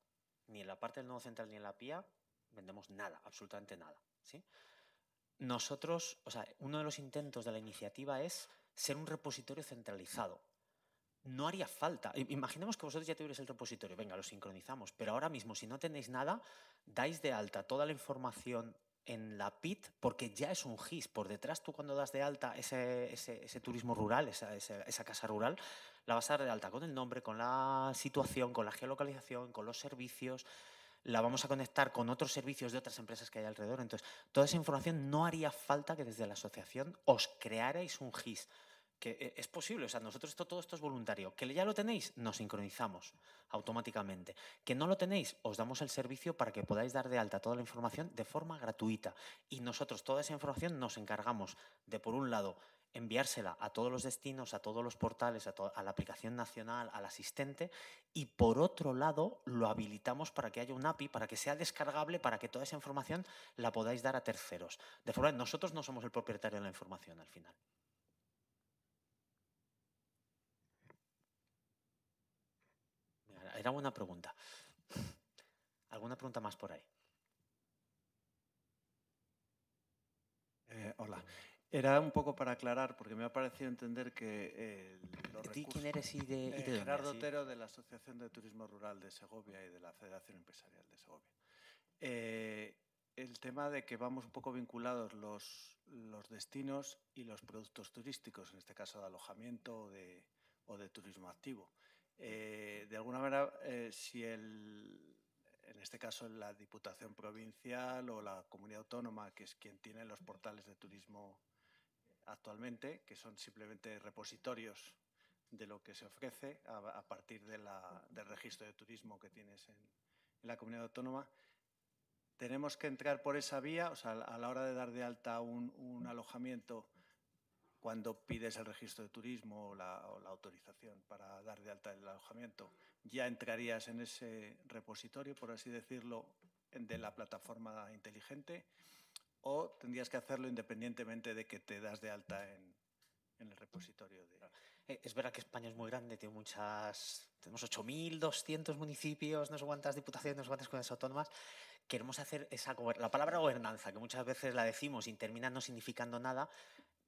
Ni en la parte del nodo central ni en la PIA vendemos nada, absolutamente nada, ¿sí? Nosotros, o sea, uno de los intentos de la iniciativa es ser un repositorio centralizado. No haría falta. Imaginemos que vosotros ya tuvierais el repositorio. Venga, lo sincronizamos. Pero ahora mismo, si no tenéis nada, dais de alta toda la información en la PIT porque ya es un GIS. Por detrás, tú cuando das de alta ese turismo rural, esa casa rural, la vas a dar de alta con el nombre, con la situación, con la geolocalización, con los servicios. La vamos a conectar con otros servicios de otras empresas que hay alrededor. Entonces, toda esa información no haría falta que desde la asociación os crearais un GIS. Que es posible, o sea, nosotros todo esto es voluntario. ¿Que ya lo tenéis? Nos sincronizamos automáticamente. ¿Que no lo tenéis? Os damos el servicio para que podáis dar de alta toda la información de forma gratuita. Y nosotros toda esa información nos encargamos de, por un lado, enviársela a todos los destinos, a todos los portales, a la aplicación nacional, al asistente, y por otro lado lo habilitamos para que haya un API, para que sea descargable, para que toda esa información la podáis dar a terceros. De forma que nosotros no somos el propietario de la información al final. Era buena pregunta. ¿Alguna pregunta más por ahí? Hola. Era un poco para aclarar, porque me ha parecido entender que los recursos... ¿Quién eres y de dónde? Gerardo ¿Sí? Otero, de la Asociación de Turismo Rural de Segovia y de la Federación Empresarial de Segovia. El tema de que vamos un poco vinculados los destinos y los productos turísticos, en este caso de alojamiento o de turismo activo. De alguna manera, si en este caso la Diputación Provincial o la Comunidad Autónoma, que es quien tiene los portales de turismo actualmente, que son simplemente repositorios de lo que se ofrece a partir del registro de turismo que tienes en la Comunidad Autónoma, tenemos que entrar por esa vía, o sea, a la hora de dar de alta un alojamiento, cuando pides el registro de turismo o la autorización para dar de alta el alojamiento, ya entrarías en ese repositorio, por así decirlo, de la plataforma inteligente o tendrías que hacerlo independientemente de que te das de alta en el repositorio de... Es verdad que España es muy grande, tenemos 8.200 municipios, no sé cuántas diputaciones, no sé cuántas comunidades autónomas. Queremos hacer la palabra gobernanza, que muchas veces la decimos y termina no significando nada.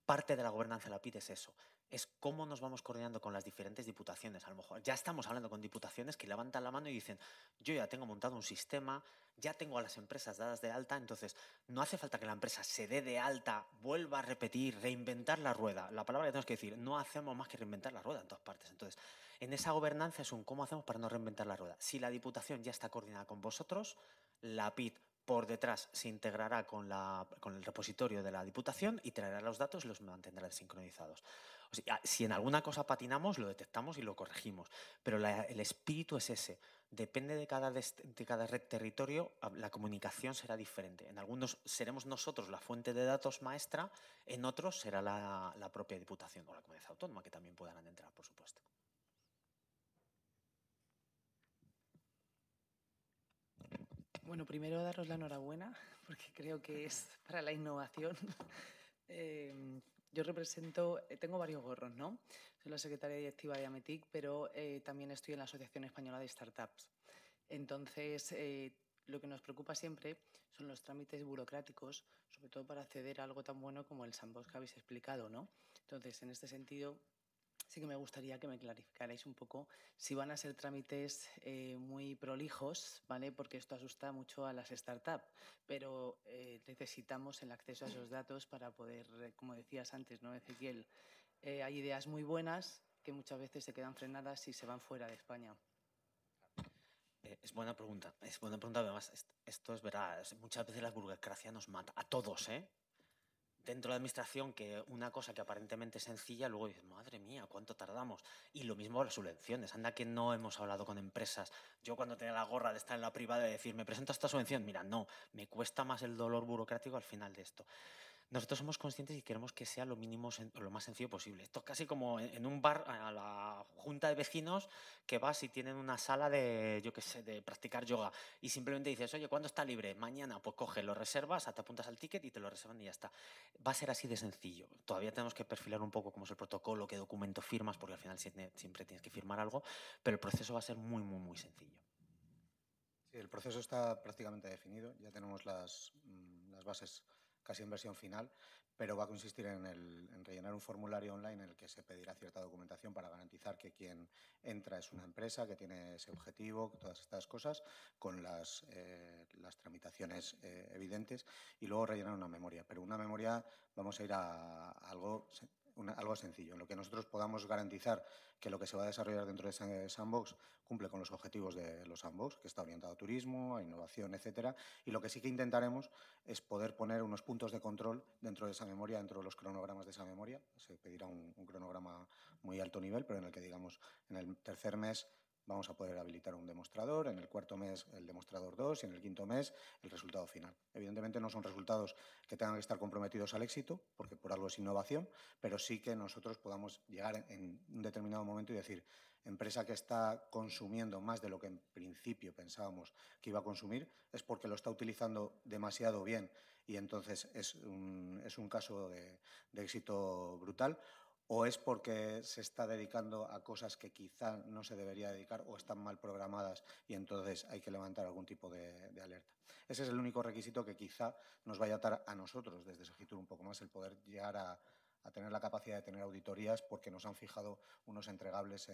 Parte de la gobernanza de la PID es eso, es cómo nos vamos coordinando con las diferentes diputaciones. A lo mejor ya estamos hablando con diputaciones que levantan la mano y dicen, yo ya tengo montado un sistema, ya tengo a las empresas dadas de alta, entonces no hace falta que la empresa se dé de alta, vuelva a repetir, reinventar la rueda. La palabra que tenemos que decir, no hacemos más que reinventar la rueda en todas partes. Entonces, en esa gobernanza es un cómo hacemos para no reinventar la rueda. Si la diputación ya está coordinada con vosotros, la PID por detrás se integrará con el repositorio de la Diputación y traerá los datos y los mantendrá sincronizados. O sea, si en alguna cosa patinamos, lo detectamos y lo corregimos. Pero el espíritu es ese. Depende de cada red territorio, la comunicación será diferente. En algunos seremos nosotros la fuente de datos maestra, en otros será la propia Diputación o la comunidad autónoma, que también podrán entrar, por supuesto. Bueno, primero daros la enhorabuena, porque creo que es para la innovación. Yo tengo varios gorros, ¿no? Soy la secretaria directiva de Ametic, pero también estoy en la Asociación Española de Startups. Entonces, lo que nos preocupa siempre son los trámites burocráticos, sobre todo para acceder a algo tan bueno como el sandbox que habéis explicado, ¿no? Entonces, en este sentido, sí que me gustaría que me clarificarais un poco si van a ser trámites muy prolijos, ¿vale? Porque esto asusta mucho a las startups, pero necesitamos el acceso a esos datos para poder, como decías antes, ¿no, Ezequiel? Hay ideas muy buenas que muchas veces se quedan frenadas si se van fuera de España. Es buena pregunta. Además, esto es verdad. Muchas veces la burocracia nos mata a todos, ¿eh? Dentro de la administración, que una cosa que aparentemente es sencilla, luego dices, madre mía, ¿cuánto tardamos? Y lo mismo las subvenciones. Anda que no hemos hablado con empresas. Yo cuando tenía la gorra de estar en la privada y decir, me presento a esta subvención, mira, no, me cuesta más el dolor burocrático al final de esto. Nosotros somos conscientes y queremos que sea lo más sencillo posible. Esto es casi como en un bar, a la junta de vecinos, que vas y tienen una sala de, yo qué sé, de practicar yoga y simplemente dices, oye, ¿cuándo está libre? Mañana, pues coge, lo reservas, te apuntas al ticket y te lo reservan y ya está. Va a ser así de sencillo. Todavía tenemos que perfilar un poco cómo es el protocolo, qué documento firmas, porque al final siempre tienes que firmar algo, pero el proceso va a ser muy, muy, muy sencillo. Sí, el proceso está prácticamente definido. Ya tenemos las bases casi en versión final, pero va a consistir en rellenar un formulario online en el que se pedirá cierta documentación para garantizar que quien entra es una empresa, que tiene ese objetivo, todas estas cosas, con las tramitaciones evidentes, y luego rellenar una memoria. Pero una memoria vamos a ir a algo sencillo, en lo que nosotros podamos garantizar que lo que se va a desarrollar dentro de ese sandbox cumple con los objetivos de los sandbox, que está orientado a turismo, a innovación, etcétera. Y lo que sí que intentaremos es poder poner unos puntos de control dentro de esa memoria, dentro de los cronogramas de esa memoria. Se pedirá un cronograma muy alto nivel, pero en el que, digamos, en el tercer mes vamos a poder habilitar un demostrador, en el cuarto mes el demostrador 2 y en el quinto mes el resultado final. Evidentemente no son resultados que tengan que estar comprometidos al éxito, porque por algo es innovación, pero sí que nosotros podamos llegar en un determinado momento y decir, empresa que está consumiendo más de lo que en principio pensábamos que iba a consumir, es porque lo está utilizando demasiado bien y entonces es un caso de éxito brutal, o es porque se está dedicando a cosas que quizá no se debería dedicar o están mal programadas y entonces hay que levantar algún tipo de alerta. Ese es el único requisito que quizá nos vaya a atar a nosotros desde Segitur un poco más, el poder llegar a tener la capacidad de tener auditorías porque nos han fijado unos entregables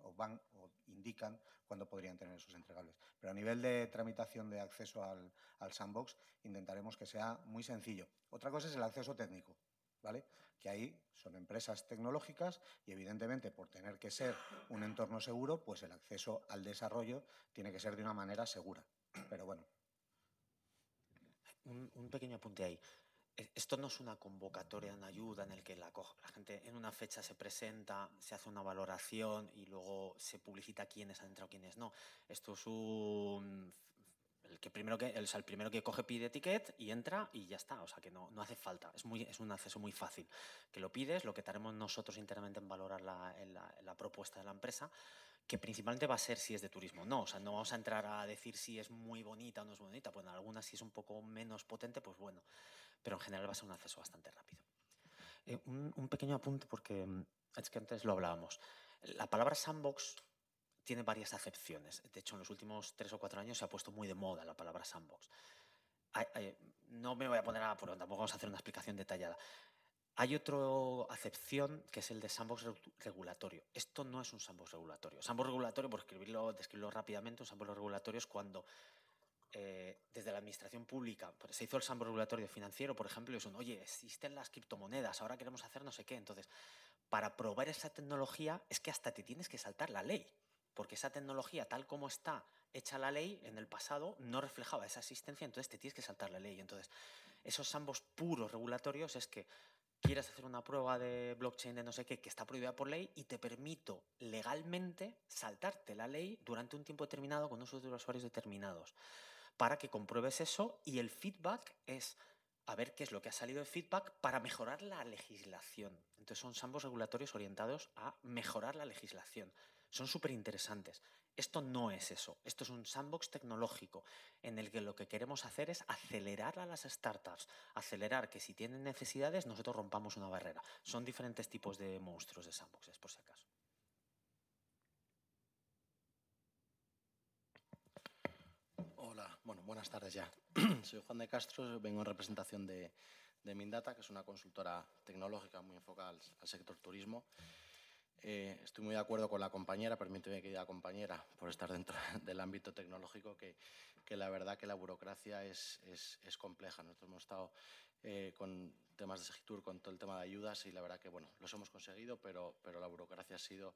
o indican cuándo podrían tener esos entregables. Pero a nivel de tramitación de acceso al sandbox intentaremos que sea muy sencillo. Otra cosa es el acceso técnico, ¿vale? Que ahí son empresas tecnológicas y evidentemente por tener que ser un entorno seguro, pues el acceso al desarrollo tiene que ser de una manera segura. Pero bueno. Un pequeño apunte ahí. Esto no es una convocatoria, una ayuda en el que la gente en una fecha se presenta, se hace una valoración y luego se publicita quiénes han entrado, quiénes no. Esto es el primero que coge pide ticket y entra y ya está. O sea que no hace falta. Es un acceso muy fácil. Que lo pides, lo que haremos nosotros internamente en valorar la propuesta de la empresa, que principalmente va a ser si es de turismo. No, o sea, no vamos a entrar a decir si es muy bonita o no es bonita. Bueno, algunas si es un poco menos potente, pues bueno. Pero en general va a ser un acceso bastante rápido. Un pequeño apunte porque es que antes lo hablábamos. La palabra sandbox tiene varias acepciones. De hecho, en los últimos 3 o 4 años se ha puesto muy de moda la palabra sandbox. No me voy a poner a prueba, tampoco vamos a hacer una explicación detallada. Hay otra acepción que es el de sandbox regulatorio. Esto no es un sandbox regulatorio. Sandbox regulatorio, por describirlo rápidamente, un sandbox regulatorio es cuando desde la administración pública se hizo el sandbox regulatorio financiero, por ejemplo, y son, oye, existen las criptomonedas, ahora queremos hacer no sé qué. Entonces, para probar esa tecnología es que hasta te tienes que saltar la ley, porque esa tecnología, tal como está hecha la ley en el pasado, no reflejaba esa existencia, entonces te tienes que saltar la ley. Entonces, esos sandbox puros regulatorios es que quieres hacer una prueba de blockchain de no sé qué que está prohibida por ley y te permito legalmente saltarte la ley durante un tiempo determinado con unos usuarios determinados para que compruebes eso, y el feedback es a ver qué es lo que ha salido de feedback para mejorar la legislación. Entonces son sandbox regulatorios orientados a mejorar la legislación. Son súper interesantes. Esto no es eso. Esto es un sandbox tecnológico en el que lo que queremos hacer es acelerar a las startups, acelerar que si tienen necesidades nosotros rompamos una barrera. Son diferentes tipos de monstruos de sandboxes, por si acaso. Hola, bueno, buenas tardes ya. Soy Juan de Castro, vengo en representación de Mindata, que es una consultora tecnológica muy enfocada al sector turismo. Estoy muy de acuerdo con la compañera, permíteme que diga compañera, por estar dentro del ámbito tecnológico, que la verdad que la burocracia es compleja. Nosotros hemos estado con temas de Segitur, con todo el tema de ayudas, y la verdad que, bueno, los hemos conseguido, pero la burocracia ha sido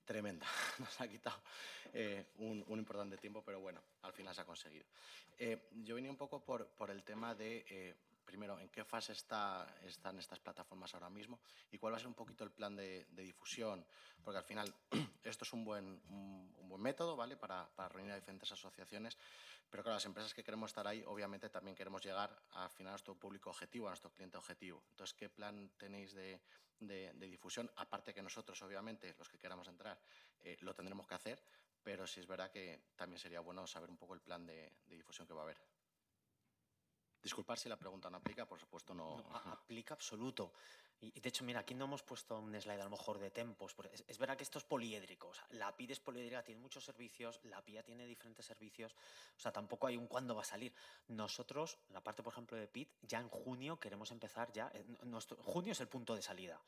tremenda. Nos ha quitado un importante tiempo, pero bueno, al final se ha conseguido. Yo venía un poco por el tema de, primero, en qué fase están estas plataformas ahora mismo y cuál va a ser un poquito el plan de difusión, porque al final esto es un buen método, ¿vale?, para reunir a diferentes asociaciones, pero claro, las empresas que queremos estar ahí, obviamente también queremos llegar al final a nuestro público objetivo, a nuestro cliente objetivo. Entonces, ¿qué plan tenéis de difusión? Aparte que nosotros, obviamente, los que queramos entrar, lo tendremos que hacer, pero sí es verdad que también sería bueno saber un poco el plan de difusión que va a haber. Disculpad si la pregunta no aplica, por supuesto no. Aplica absoluto. Y de hecho, mira, aquí no hemos puesto un slide a lo mejor de tempos. Es verdad que esto es poliédrico. O sea, la API es poliédrica, tiene muchos servicios, la API tiene diferentes servicios. O sea, tampoco hay un cuándo va a salir. Nosotros, la parte, por ejemplo, de PIT, ya en junio queremos empezar ya. Junio es el punto de salida.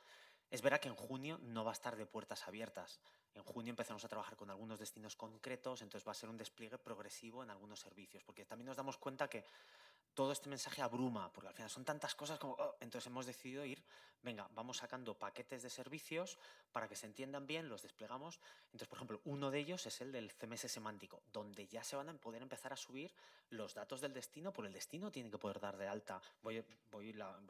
Es verdad que en junio no va a estar de puertas abiertas. En junio empezamos a trabajar con algunos destinos concretos, entonces va a ser un despliegue progresivo en algunos servicios, porque también nos damos cuenta que todo este mensaje abruma, porque al final son tantas cosas como... entonces hemos decidido venga, vamos sacando paquetes de servicios para que se entiendan bien, los desplegamos. Entonces, por ejemplo, uno de ellos es el del CMS semántico, donde ya se van a poder empezar a subir los datos del destino, por el destino tiene que poder dar de alta, voy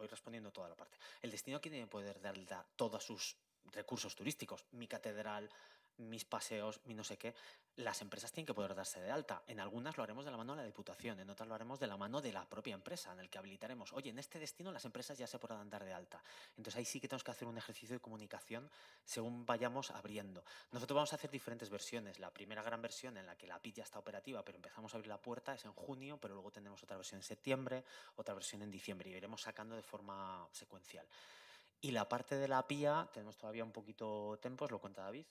respondiendo toda la parte, el destino tiene que poder dar de alta todos sus recursos turísticos, mi catedral, mis paseos, mi no sé qué. Las empresas tienen que poder darse de alta. En algunas lo haremos de la mano de la Diputación, en otras lo haremos de la mano de la propia empresa, en el que habilitaremos, oye, en este destino las empresas ya se podrán dar de alta. Entonces ahí sí que tenemos que hacer un ejercicio de comunicación según vayamos abriendo. Nosotros vamos a hacer diferentes versiones. La primera gran versión en la que la API ya está operativa, pero empezamos a abrir la puerta, es en junio, pero luego tendremos otra versión en septiembre, otra versión en diciembre, y iremos sacando de forma secuencial. Y la parte de la API tenemos todavía un poquito tiempo, os lo cuenta David.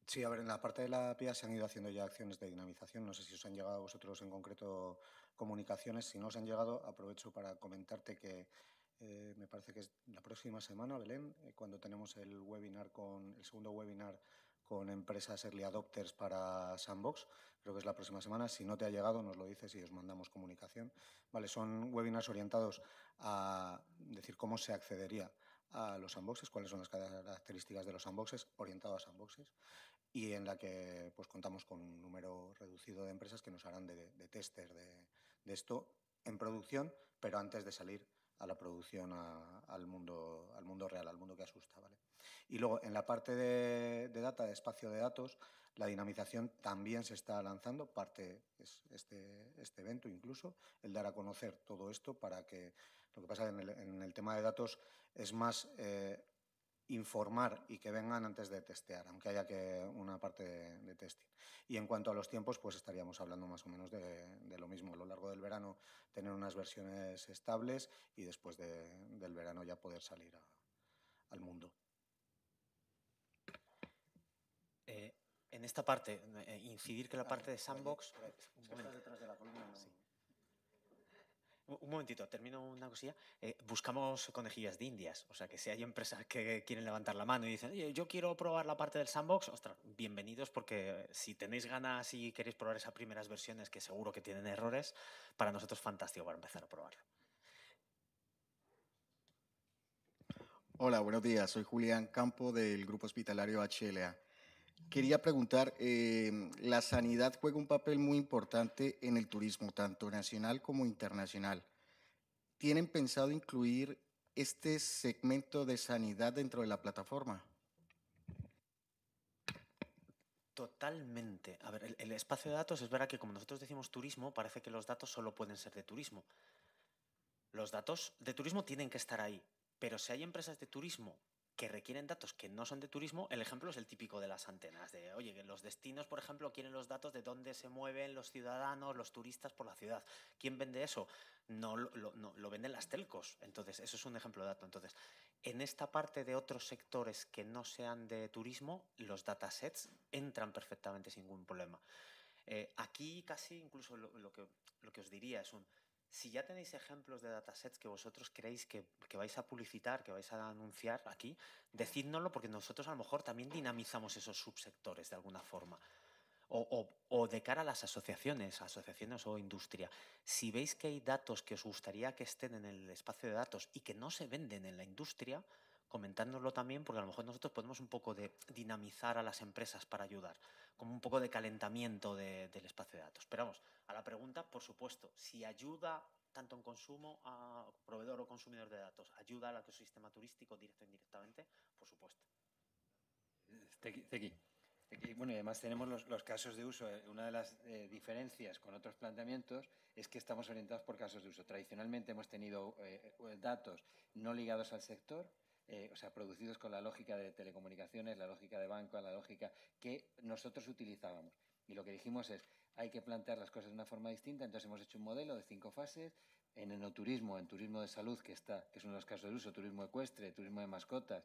Sí, a ver, en la parte de la PIA se han ido haciendo ya acciones de dinamización. No sé si os han llegado a vosotros en concreto comunicaciones. Si no os han llegado, aprovecho para comentarte que me parece que es la próxima semana, Belén, cuando tenemos el segundo webinar con empresas early adopters para Sandbox. Creo que es la próxima semana. Si no te ha llegado, nos lo dices y os mandamos comunicación. Vale, son webinars orientados a decir cómo se accedería a los sandboxes, cuáles son las características de los sandboxes, orientados a sandboxes, y en la que pues contamos con un número reducido de empresas que nos harán de tester de esto en producción, pero antes de salir a la producción al mundo real, al mundo que asusta, ¿vale? Y luego, en la parte de data, de espacio de datos, la dinamización también se está lanzando, parte es este evento incluso, el dar a conocer todo esto para que, lo que pasa en el tema de datos es más informar y que vengan antes de testear, aunque haya una parte de testing. Y en cuanto a los tiempos, pues estaríamos hablando más o menos de lo mismo. A lo largo del verano tener unas versiones estables y después del verano ya poder salir al mundo. En esta parte, incidir que la parte de sandbox... Un momentito, termino una cosilla. Buscamos conejillas de indias, o sea que si hay empresas que quieren levantar la mano y dicen, oye, yo quiero probar la parte del sandbox, ostras, bienvenidos, porque si tenéis ganas y queréis probar esas primeras versiones que seguro que tienen errores, para nosotros es fantástico para empezar a probarlo. Hola, buenos días. Soy Julián Campo del Grupo Hospitalario HLA. Quería preguntar, la sanidad juega un papel muy importante en el turismo, tanto nacional como internacional. ¿Tienen pensado incluir este segmento de sanidad dentro de la plataforma? Totalmente. A ver, el espacio de datos es verdad que como nosotros decimos turismo, parece que los datos solo pueden ser de turismo. Los datos de turismo tienen que estar ahí, pero si hay empresas de turismo que requieren datos que no son de turismo, el ejemplo es el típico de las antenas, de oye, que los destinos, por ejemplo, quieren los datos de dónde se mueven los ciudadanos, los turistas por la ciudad. ¿Quién vende eso? No lo venden las telcos. Entonces, eso es un ejemplo de dato. Entonces, en esta parte de otros sectores que no sean de turismo, los datasets entran perfectamente sin ningún problema. Aquí casi incluso lo que os diría es si ya tenéis ejemplos de datasets que vosotros creéis que vais a publicitar, que vais a anunciar aquí, decídnoslo porque nosotros a lo mejor también dinamizamos esos subsectores de alguna forma. O de cara a las asociaciones o industria. Si veis que hay datos que os gustaría que estén en el espacio de datos y que no se venden en la industria, comentárnoslo también, porque a lo mejor nosotros podemos un poco de dinamizar a las empresas para ayudar, como un poco de calentamiento del espacio de datos. Pero vamos, a la pregunta, por supuesto, si ayuda tanto en consumo a proveedor o consumidor de datos, ayuda al ecosistema turístico directo o indirectamente, por supuesto. Bueno, y además tenemos los casos de uso. Una de las diferencias con otros planteamientos es que estamos orientados por casos de uso. Tradicionalmente hemos tenido datos no ligados al sector, o sea, producidos con la lógica de telecomunicaciones, la lógica de banco, la lógica que nosotros utilizábamos. Y lo que dijimos es, hay que plantear las cosas de una forma distinta, entonces hemos hecho un modelo de 5 fases. En enoturismo, en turismo de salud, que es uno de los casos de uso, turismo ecuestre, turismo de mascotas,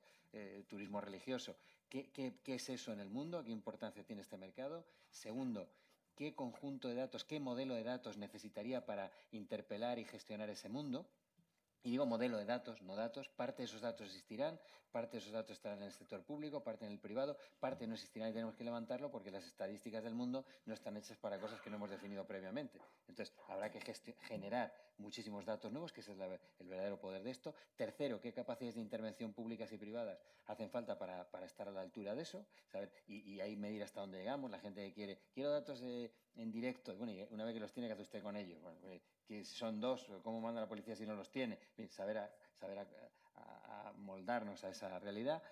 turismo religioso. ¿Qué es eso en el mundo? ¿Qué importancia tiene este mercado? Segundo, ¿qué conjunto de datos, qué modelo de datos necesitaría para interpelar y gestionar ese mundo? Y digo modelo de datos, no datos. Parte de esos datos existirán, parte de esos datos estarán en el sector público, parte en el privado, parte no existirán y tenemos que levantarlo porque las estadísticas del mundo no están hechas para cosas que no hemos definido previamente. Entonces, habrá que generar muchísimos datos nuevos, que ese es el verdadero poder de esto. Tercero, ¿qué capacidades de intervención públicas y privadas hacen falta para estar a la altura de eso? ¿Saber? Y ahí medir hasta dónde llegamos. La gente que quiero datos en directo. Bueno, y una vez que los tiene, ¿qué hace usted con ellos? Bueno, que son dos, ¿cómo manda la policía si no los tiene? Bien, saber moldarnos a esa realidad.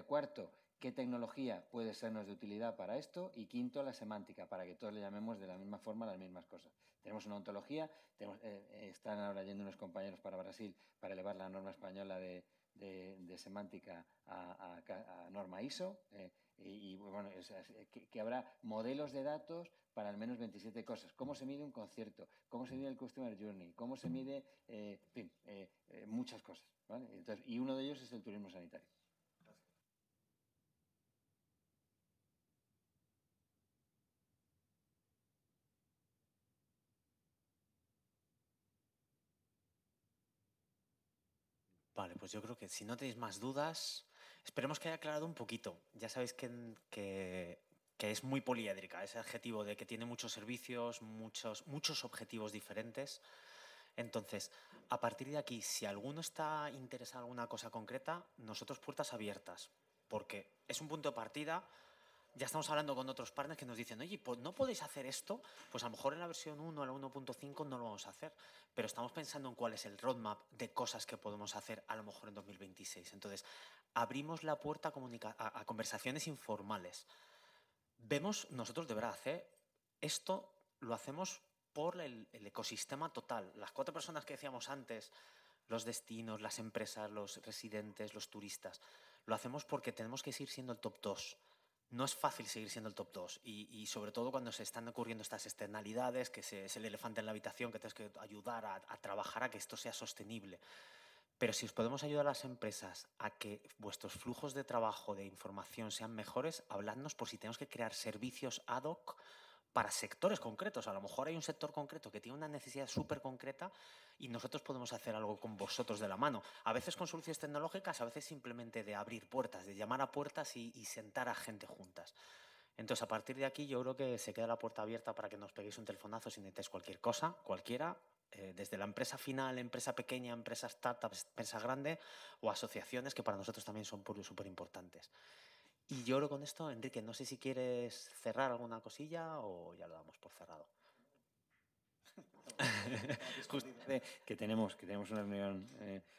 Cuarto, ¿qué tecnología puede sernos de utilidad para esto? Y quinto, la semántica, para que todos le llamemos de la misma forma las mismas cosas. Tenemos una ontología, están ahora yendo unos compañeros para Brasil para elevar la norma española de semántica a norma ISO, y bueno, que habrá modelos de datos para al menos 27 cosas. ¿Cómo se mide un concierto? ¿Cómo se mide el Customer Journey? ¿Cómo se mide, en fin, muchas cosas, ¿vale? Entonces, y uno de ellos es el turismo sanitario. Vale, pues yo creo que si no tenéis más dudas, esperemos que haya aclarado un poquito. Ya sabéis que es muy poliédrica, ese adjetivo de que tiene muchos servicios, muchos objetivos diferentes. Entonces, a partir de aquí, si alguno está interesado en alguna cosa concreta, nosotros puertas abiertas, porque es un punto de partida. Ya estamos hablando con otros partners que nos dicen, oye, pues ¿no podéis hacer esto? Pues a lo mejor en la versión 1 o la 1.5 no lo vamos a hacer, pero estamos pensando en cuál es el roadmap de cosas que podemos hacer a lo mejor en 2026. Entonces, abrimos la puerta a conversaciones informales. Vemos, nosotros de verdad, esto lo hacemos por el ecosistema total. Las 4 personas que decíamos antes, los destinos, las empresas, los residentes, los turistas. Lo hacemos porque tenemos que seguir siendo el top 2. No es fácil seguir siendo el top 2 y sobre todo cuando se están ocurriendo estas externalidades, que es el elefante en la habitación, que tienes que ayudar a trabajar a que esto sea sostenible. Pero si os podemos ayudar a las empresas a que vuestros flujos de trabajo, de información sean mejores, habladnos por si tenemos que crear servicios ad hoc para sectores concretos. A lo mejor hay un sector concreto que tiene una necesidad súper concreta y nosotros podemos hacer algo con vosotros de la mano. A veces con soluciones tecnológicas, a veces simplemente de abrir puertas, de llamar a puertas y sentar a gente juntas. Entonces, a partir de aquí, yo creo que se queda la puerta abierta para que nos peguéis un telefonazo si necesitáis cualquier cosa, cualquiera, desde la empresa final, empresa pequeña, empresa startup, empresa grande o asociaciones que para nosotros también son súper importantes. Y yo creo con esto, Enrique, no sé si quieres cerrar alguna cosilla o ya lo damos por cerrado. Que tenemos una reunión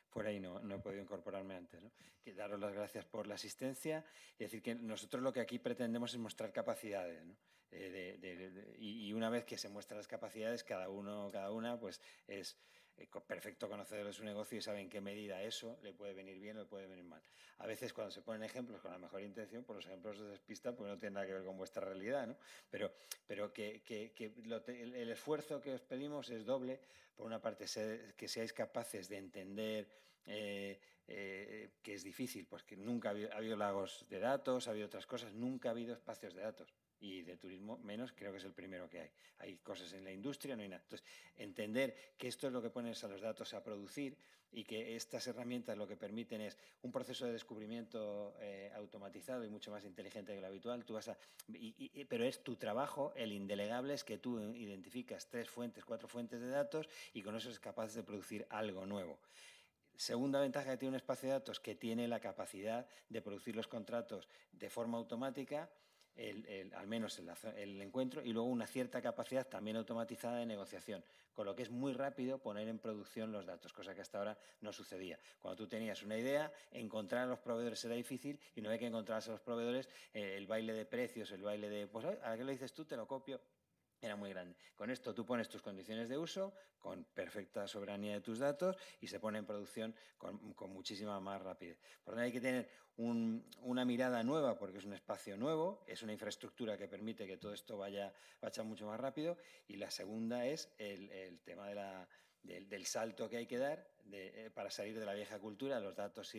fuera y no he podido incorporarme antes, ¿no? Que daros las gracias por la asistencia y decir que nosotros lo que aquí pretendemos es mostrar capacidades, ¿no? Y una vez que se muestran las capacidades, cada una pues es perfecto conocedor de su negocio y sabe en qué medida eso le puede venir bien o le puede venir mal. A veces cuando se ponen ejemplos con la mejor intención, pues los ejemplos se despistan porque no tienen nada que ver con vuestra realidad, ¿no? Pero el esfuerzo que os pedimos es doble. Por una parte, que seáis capaces de entender que es difícil, pues que nunca ha habido lagos de datos, ha habido otras cosas, nunca ha habido espacios de datos. Y de turismo menos, creo que es el primero que hay. Hay cosas en la industria, no hay nada. Entonces, entender que esto es lo que pones a los datos a producir y que estas herramientas lo que permiten es un proceso de descubrimiento automatizado y mucho más inteligente que lo habitual. Pero es tu trabajo, el indelegable es que tú identificas 3 fuentes, 4 fuentes de datos y con eso es capaz de producir algo nuevo. Segunda ventaja que tiene un espacio de datos, que tiene la capacidad de producir los contratos de forma automática, al menos el encuentro, y luego una cierta capacidad también automatizada de negociación, con lo que es muy rápido poner en producción los datos, cosa que hasta ahora no sucedía. Cuando tú tenías una idea, encontrar a los proveedores era difícil y no hay que encontrarse a los proveedores, el baile de precios, el baile de, pues ¿a qué lo dices tú? Te lo copio. Era muy grande. Con esto tú pones tus condiciones de uso con perfecta soberanía de tus datos y se pone en producción con muchísima más rapidez. Por lo tanto, hay que tener una mirada nueva porque es un espacio nuevo, es una infraestructura que permite que todo esto vaya mucho más rápido. Y la segunda es el tema del salto que hay que dar para salir de la vieja cultura. Los datos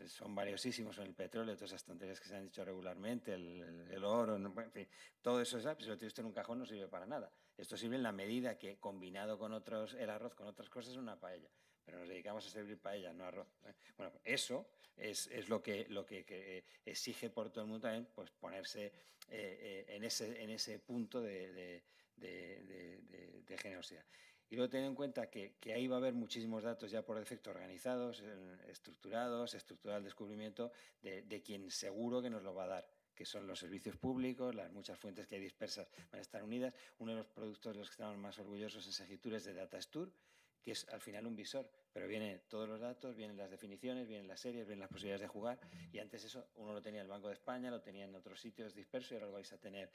son valiosísimos en el petróleo, todas esas tonterías que se han dicho regularmente, el oro, en fin, todo eso, si lo tienes en un cajón no sirve para nada. Esto sirve en la medida que, combinado con el arroz con otras cosas, es una paella. Pero nos dedicamos a servir paella, no arroz. Bueno, eso es lo que exige por todo el mundo también, pues ponerse en ese punto de generosidad. Y luego tener en cuenta que ahí va a haber muchísimos datos ya por defecto organizados, estructurado el descubrimiento de quien seguro que nos lo va a dar, que son los servicios públicos, las muchas fuentes que hay dispersas van a estar unidas. Uno de los productos de los que estamos más orgullosos en Segitur es de Datastur, que es al final un visor, pero vienen todos los datos, vienen las definiciones, vienen las series, vienen las posibilidades de jugar, y antes eso uno lo tenía en el Banco de España, lo tenía en otros sitios dispersos y ahora lo vais a tener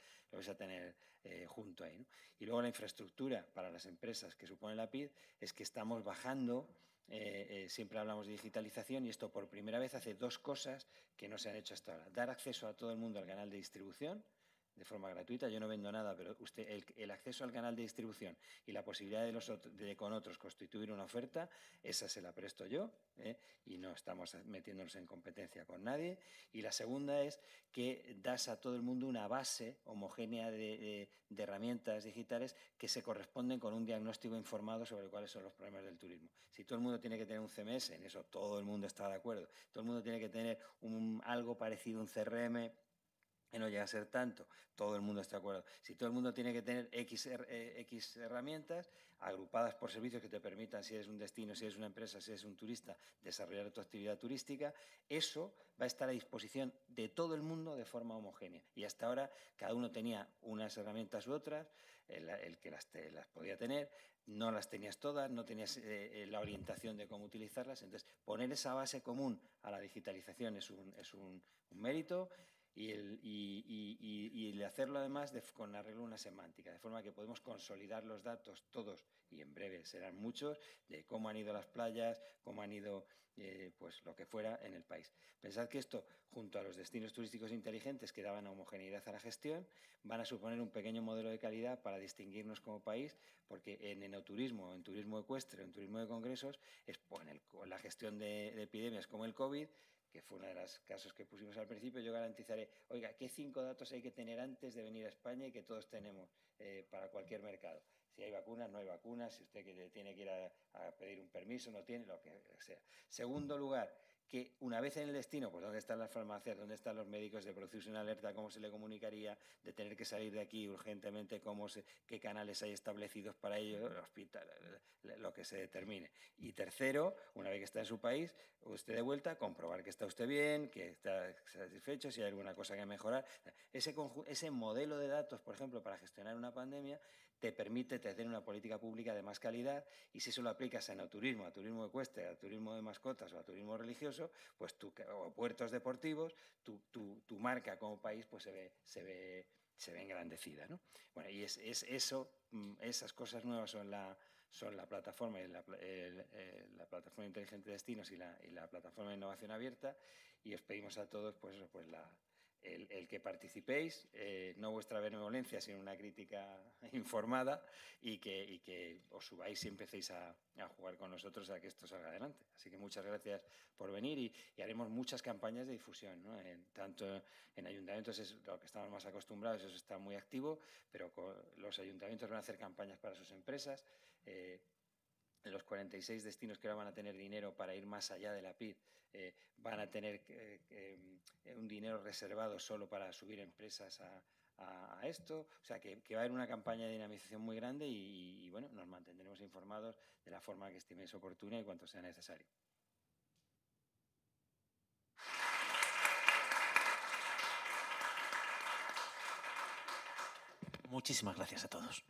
junto ahí, ¿no? Y luego la infraestructura para las empresas que supone la PID es que estamos bajando, siempre hablamos de digitalización y esto por primera vez hace 2 cosas que no se han hecho hasta ahora. Dar acceso a todo el mundo al canal de distribución de forma gratuita. Yo no vendo nada, pero el acceso al canal de distribución y la posibilidad de con otros constituir una oferta, esa se la presto yo, y no estamos metiéndonos en competencia con nadie. Y la segunda es que das a todo el mundo una base homogénea de herramientas digitales que se corresponden con un diagnóstico informado sobre cuáles son los problemas del turismo. Si todo el mundo tiene que tener un CMS, en eso todo el mundo está de acuerdo. Todo el mundo tiene que tener algo parecido a un CRM, que no llega a ser tanto, todo el mundo está de acuerdo. Si todo el mundo tiene que tener X herramientas agrupadas por servicios que te permitan, si eres un destino, si eres una empresa, si eres un turista, desarrollar tu actividad turística, eso va a estar a disposición de todo el mundo de forma homogénea. Y hasta ahora cada uno tenía unas herramientas u otras, el que las podía tener, no las tenías todas, no tenías la orientación de cómo utilizarlas. Entonces, poner esa base común a la digitalización es un mérito. y el hacerlo además con arreglo a una semántica, de forma que podemos consolidar los datos todos, y en breve serán muchos, de cómo han ido las playas, cómo han ido pues lo que fuera en el país. Pensad que esto, junto a los destinos turísticos inteligentes que daban homogeneidad a la gestión, van a suponer un pequeño modelo de calidad para distinguirnos como país, porque en enoturismo, en turismo ecuestre, en turismo de congresos, en la gestión de epidemias como el COVID, que fue uno de los casos que pusimos al principio, yo garantizaré, oiga, ¿qué 5 datos hay que tener antes de venir a España y que todos tenemos para cualquier mercado? Si hay vacunas, no hay vacunas, si usted tiene que ir a pedir un permiso, no tiene, lo que sea. Segundo lugar, que una vez en el destino, pues dónde están las farmacias, dónde están los médicos, de producirse una alerta, cómo se le comunicaría, de tener que salir de aquí urgentemente, qué canales hay establecidos para ello, el hospital, lo que se determine. Y tercero, una vez que está en su país, usted de vuelta, comprobar que está usted bien, que está satisfecho, si hay alguna cosa que mejorar. Ese modelo de datos, por ejemplo, para gestionar una pandemia, te permite tener una política pública de más calidad, y si eso lo aplicas a enoturismo, a turismo ecuestre, a turismo de mascotas o a turismo religioso, pues o puertos deportivos, tu marca como país pues se ve engrandecida, ¿no? Bueno, y esas cosas nuevas son la plataforma, la plataforma inteligente de destinos y la plataforma de innovación abierta, y os pedimos a todos pues el que participéis, no vuestra benevolencia, sino una crítica informada, y que os subáis y empecéis a jugar con nosotros a que esto salga adelante. Así que muchas gracias por venir, y haremos muchas campañas de difusión, ¿no? Tanto en ayuntamientos es lo que estamos más acostumbrados, eso está muy activo, pero los ayuntamientos van a hacer campañas para sus empresas. Los 46 destinos que ahora van a tener dinero para ir más allá de la PID, van a tener un dinero reservado solo para subir empresas a esto. O sea, que va a haber una campaña de dinamización muy grande, y bueno, nos mantendremos informados de la forma que estiméis oportuna y cuanto sea necesario. Muchísimas gracias a todos.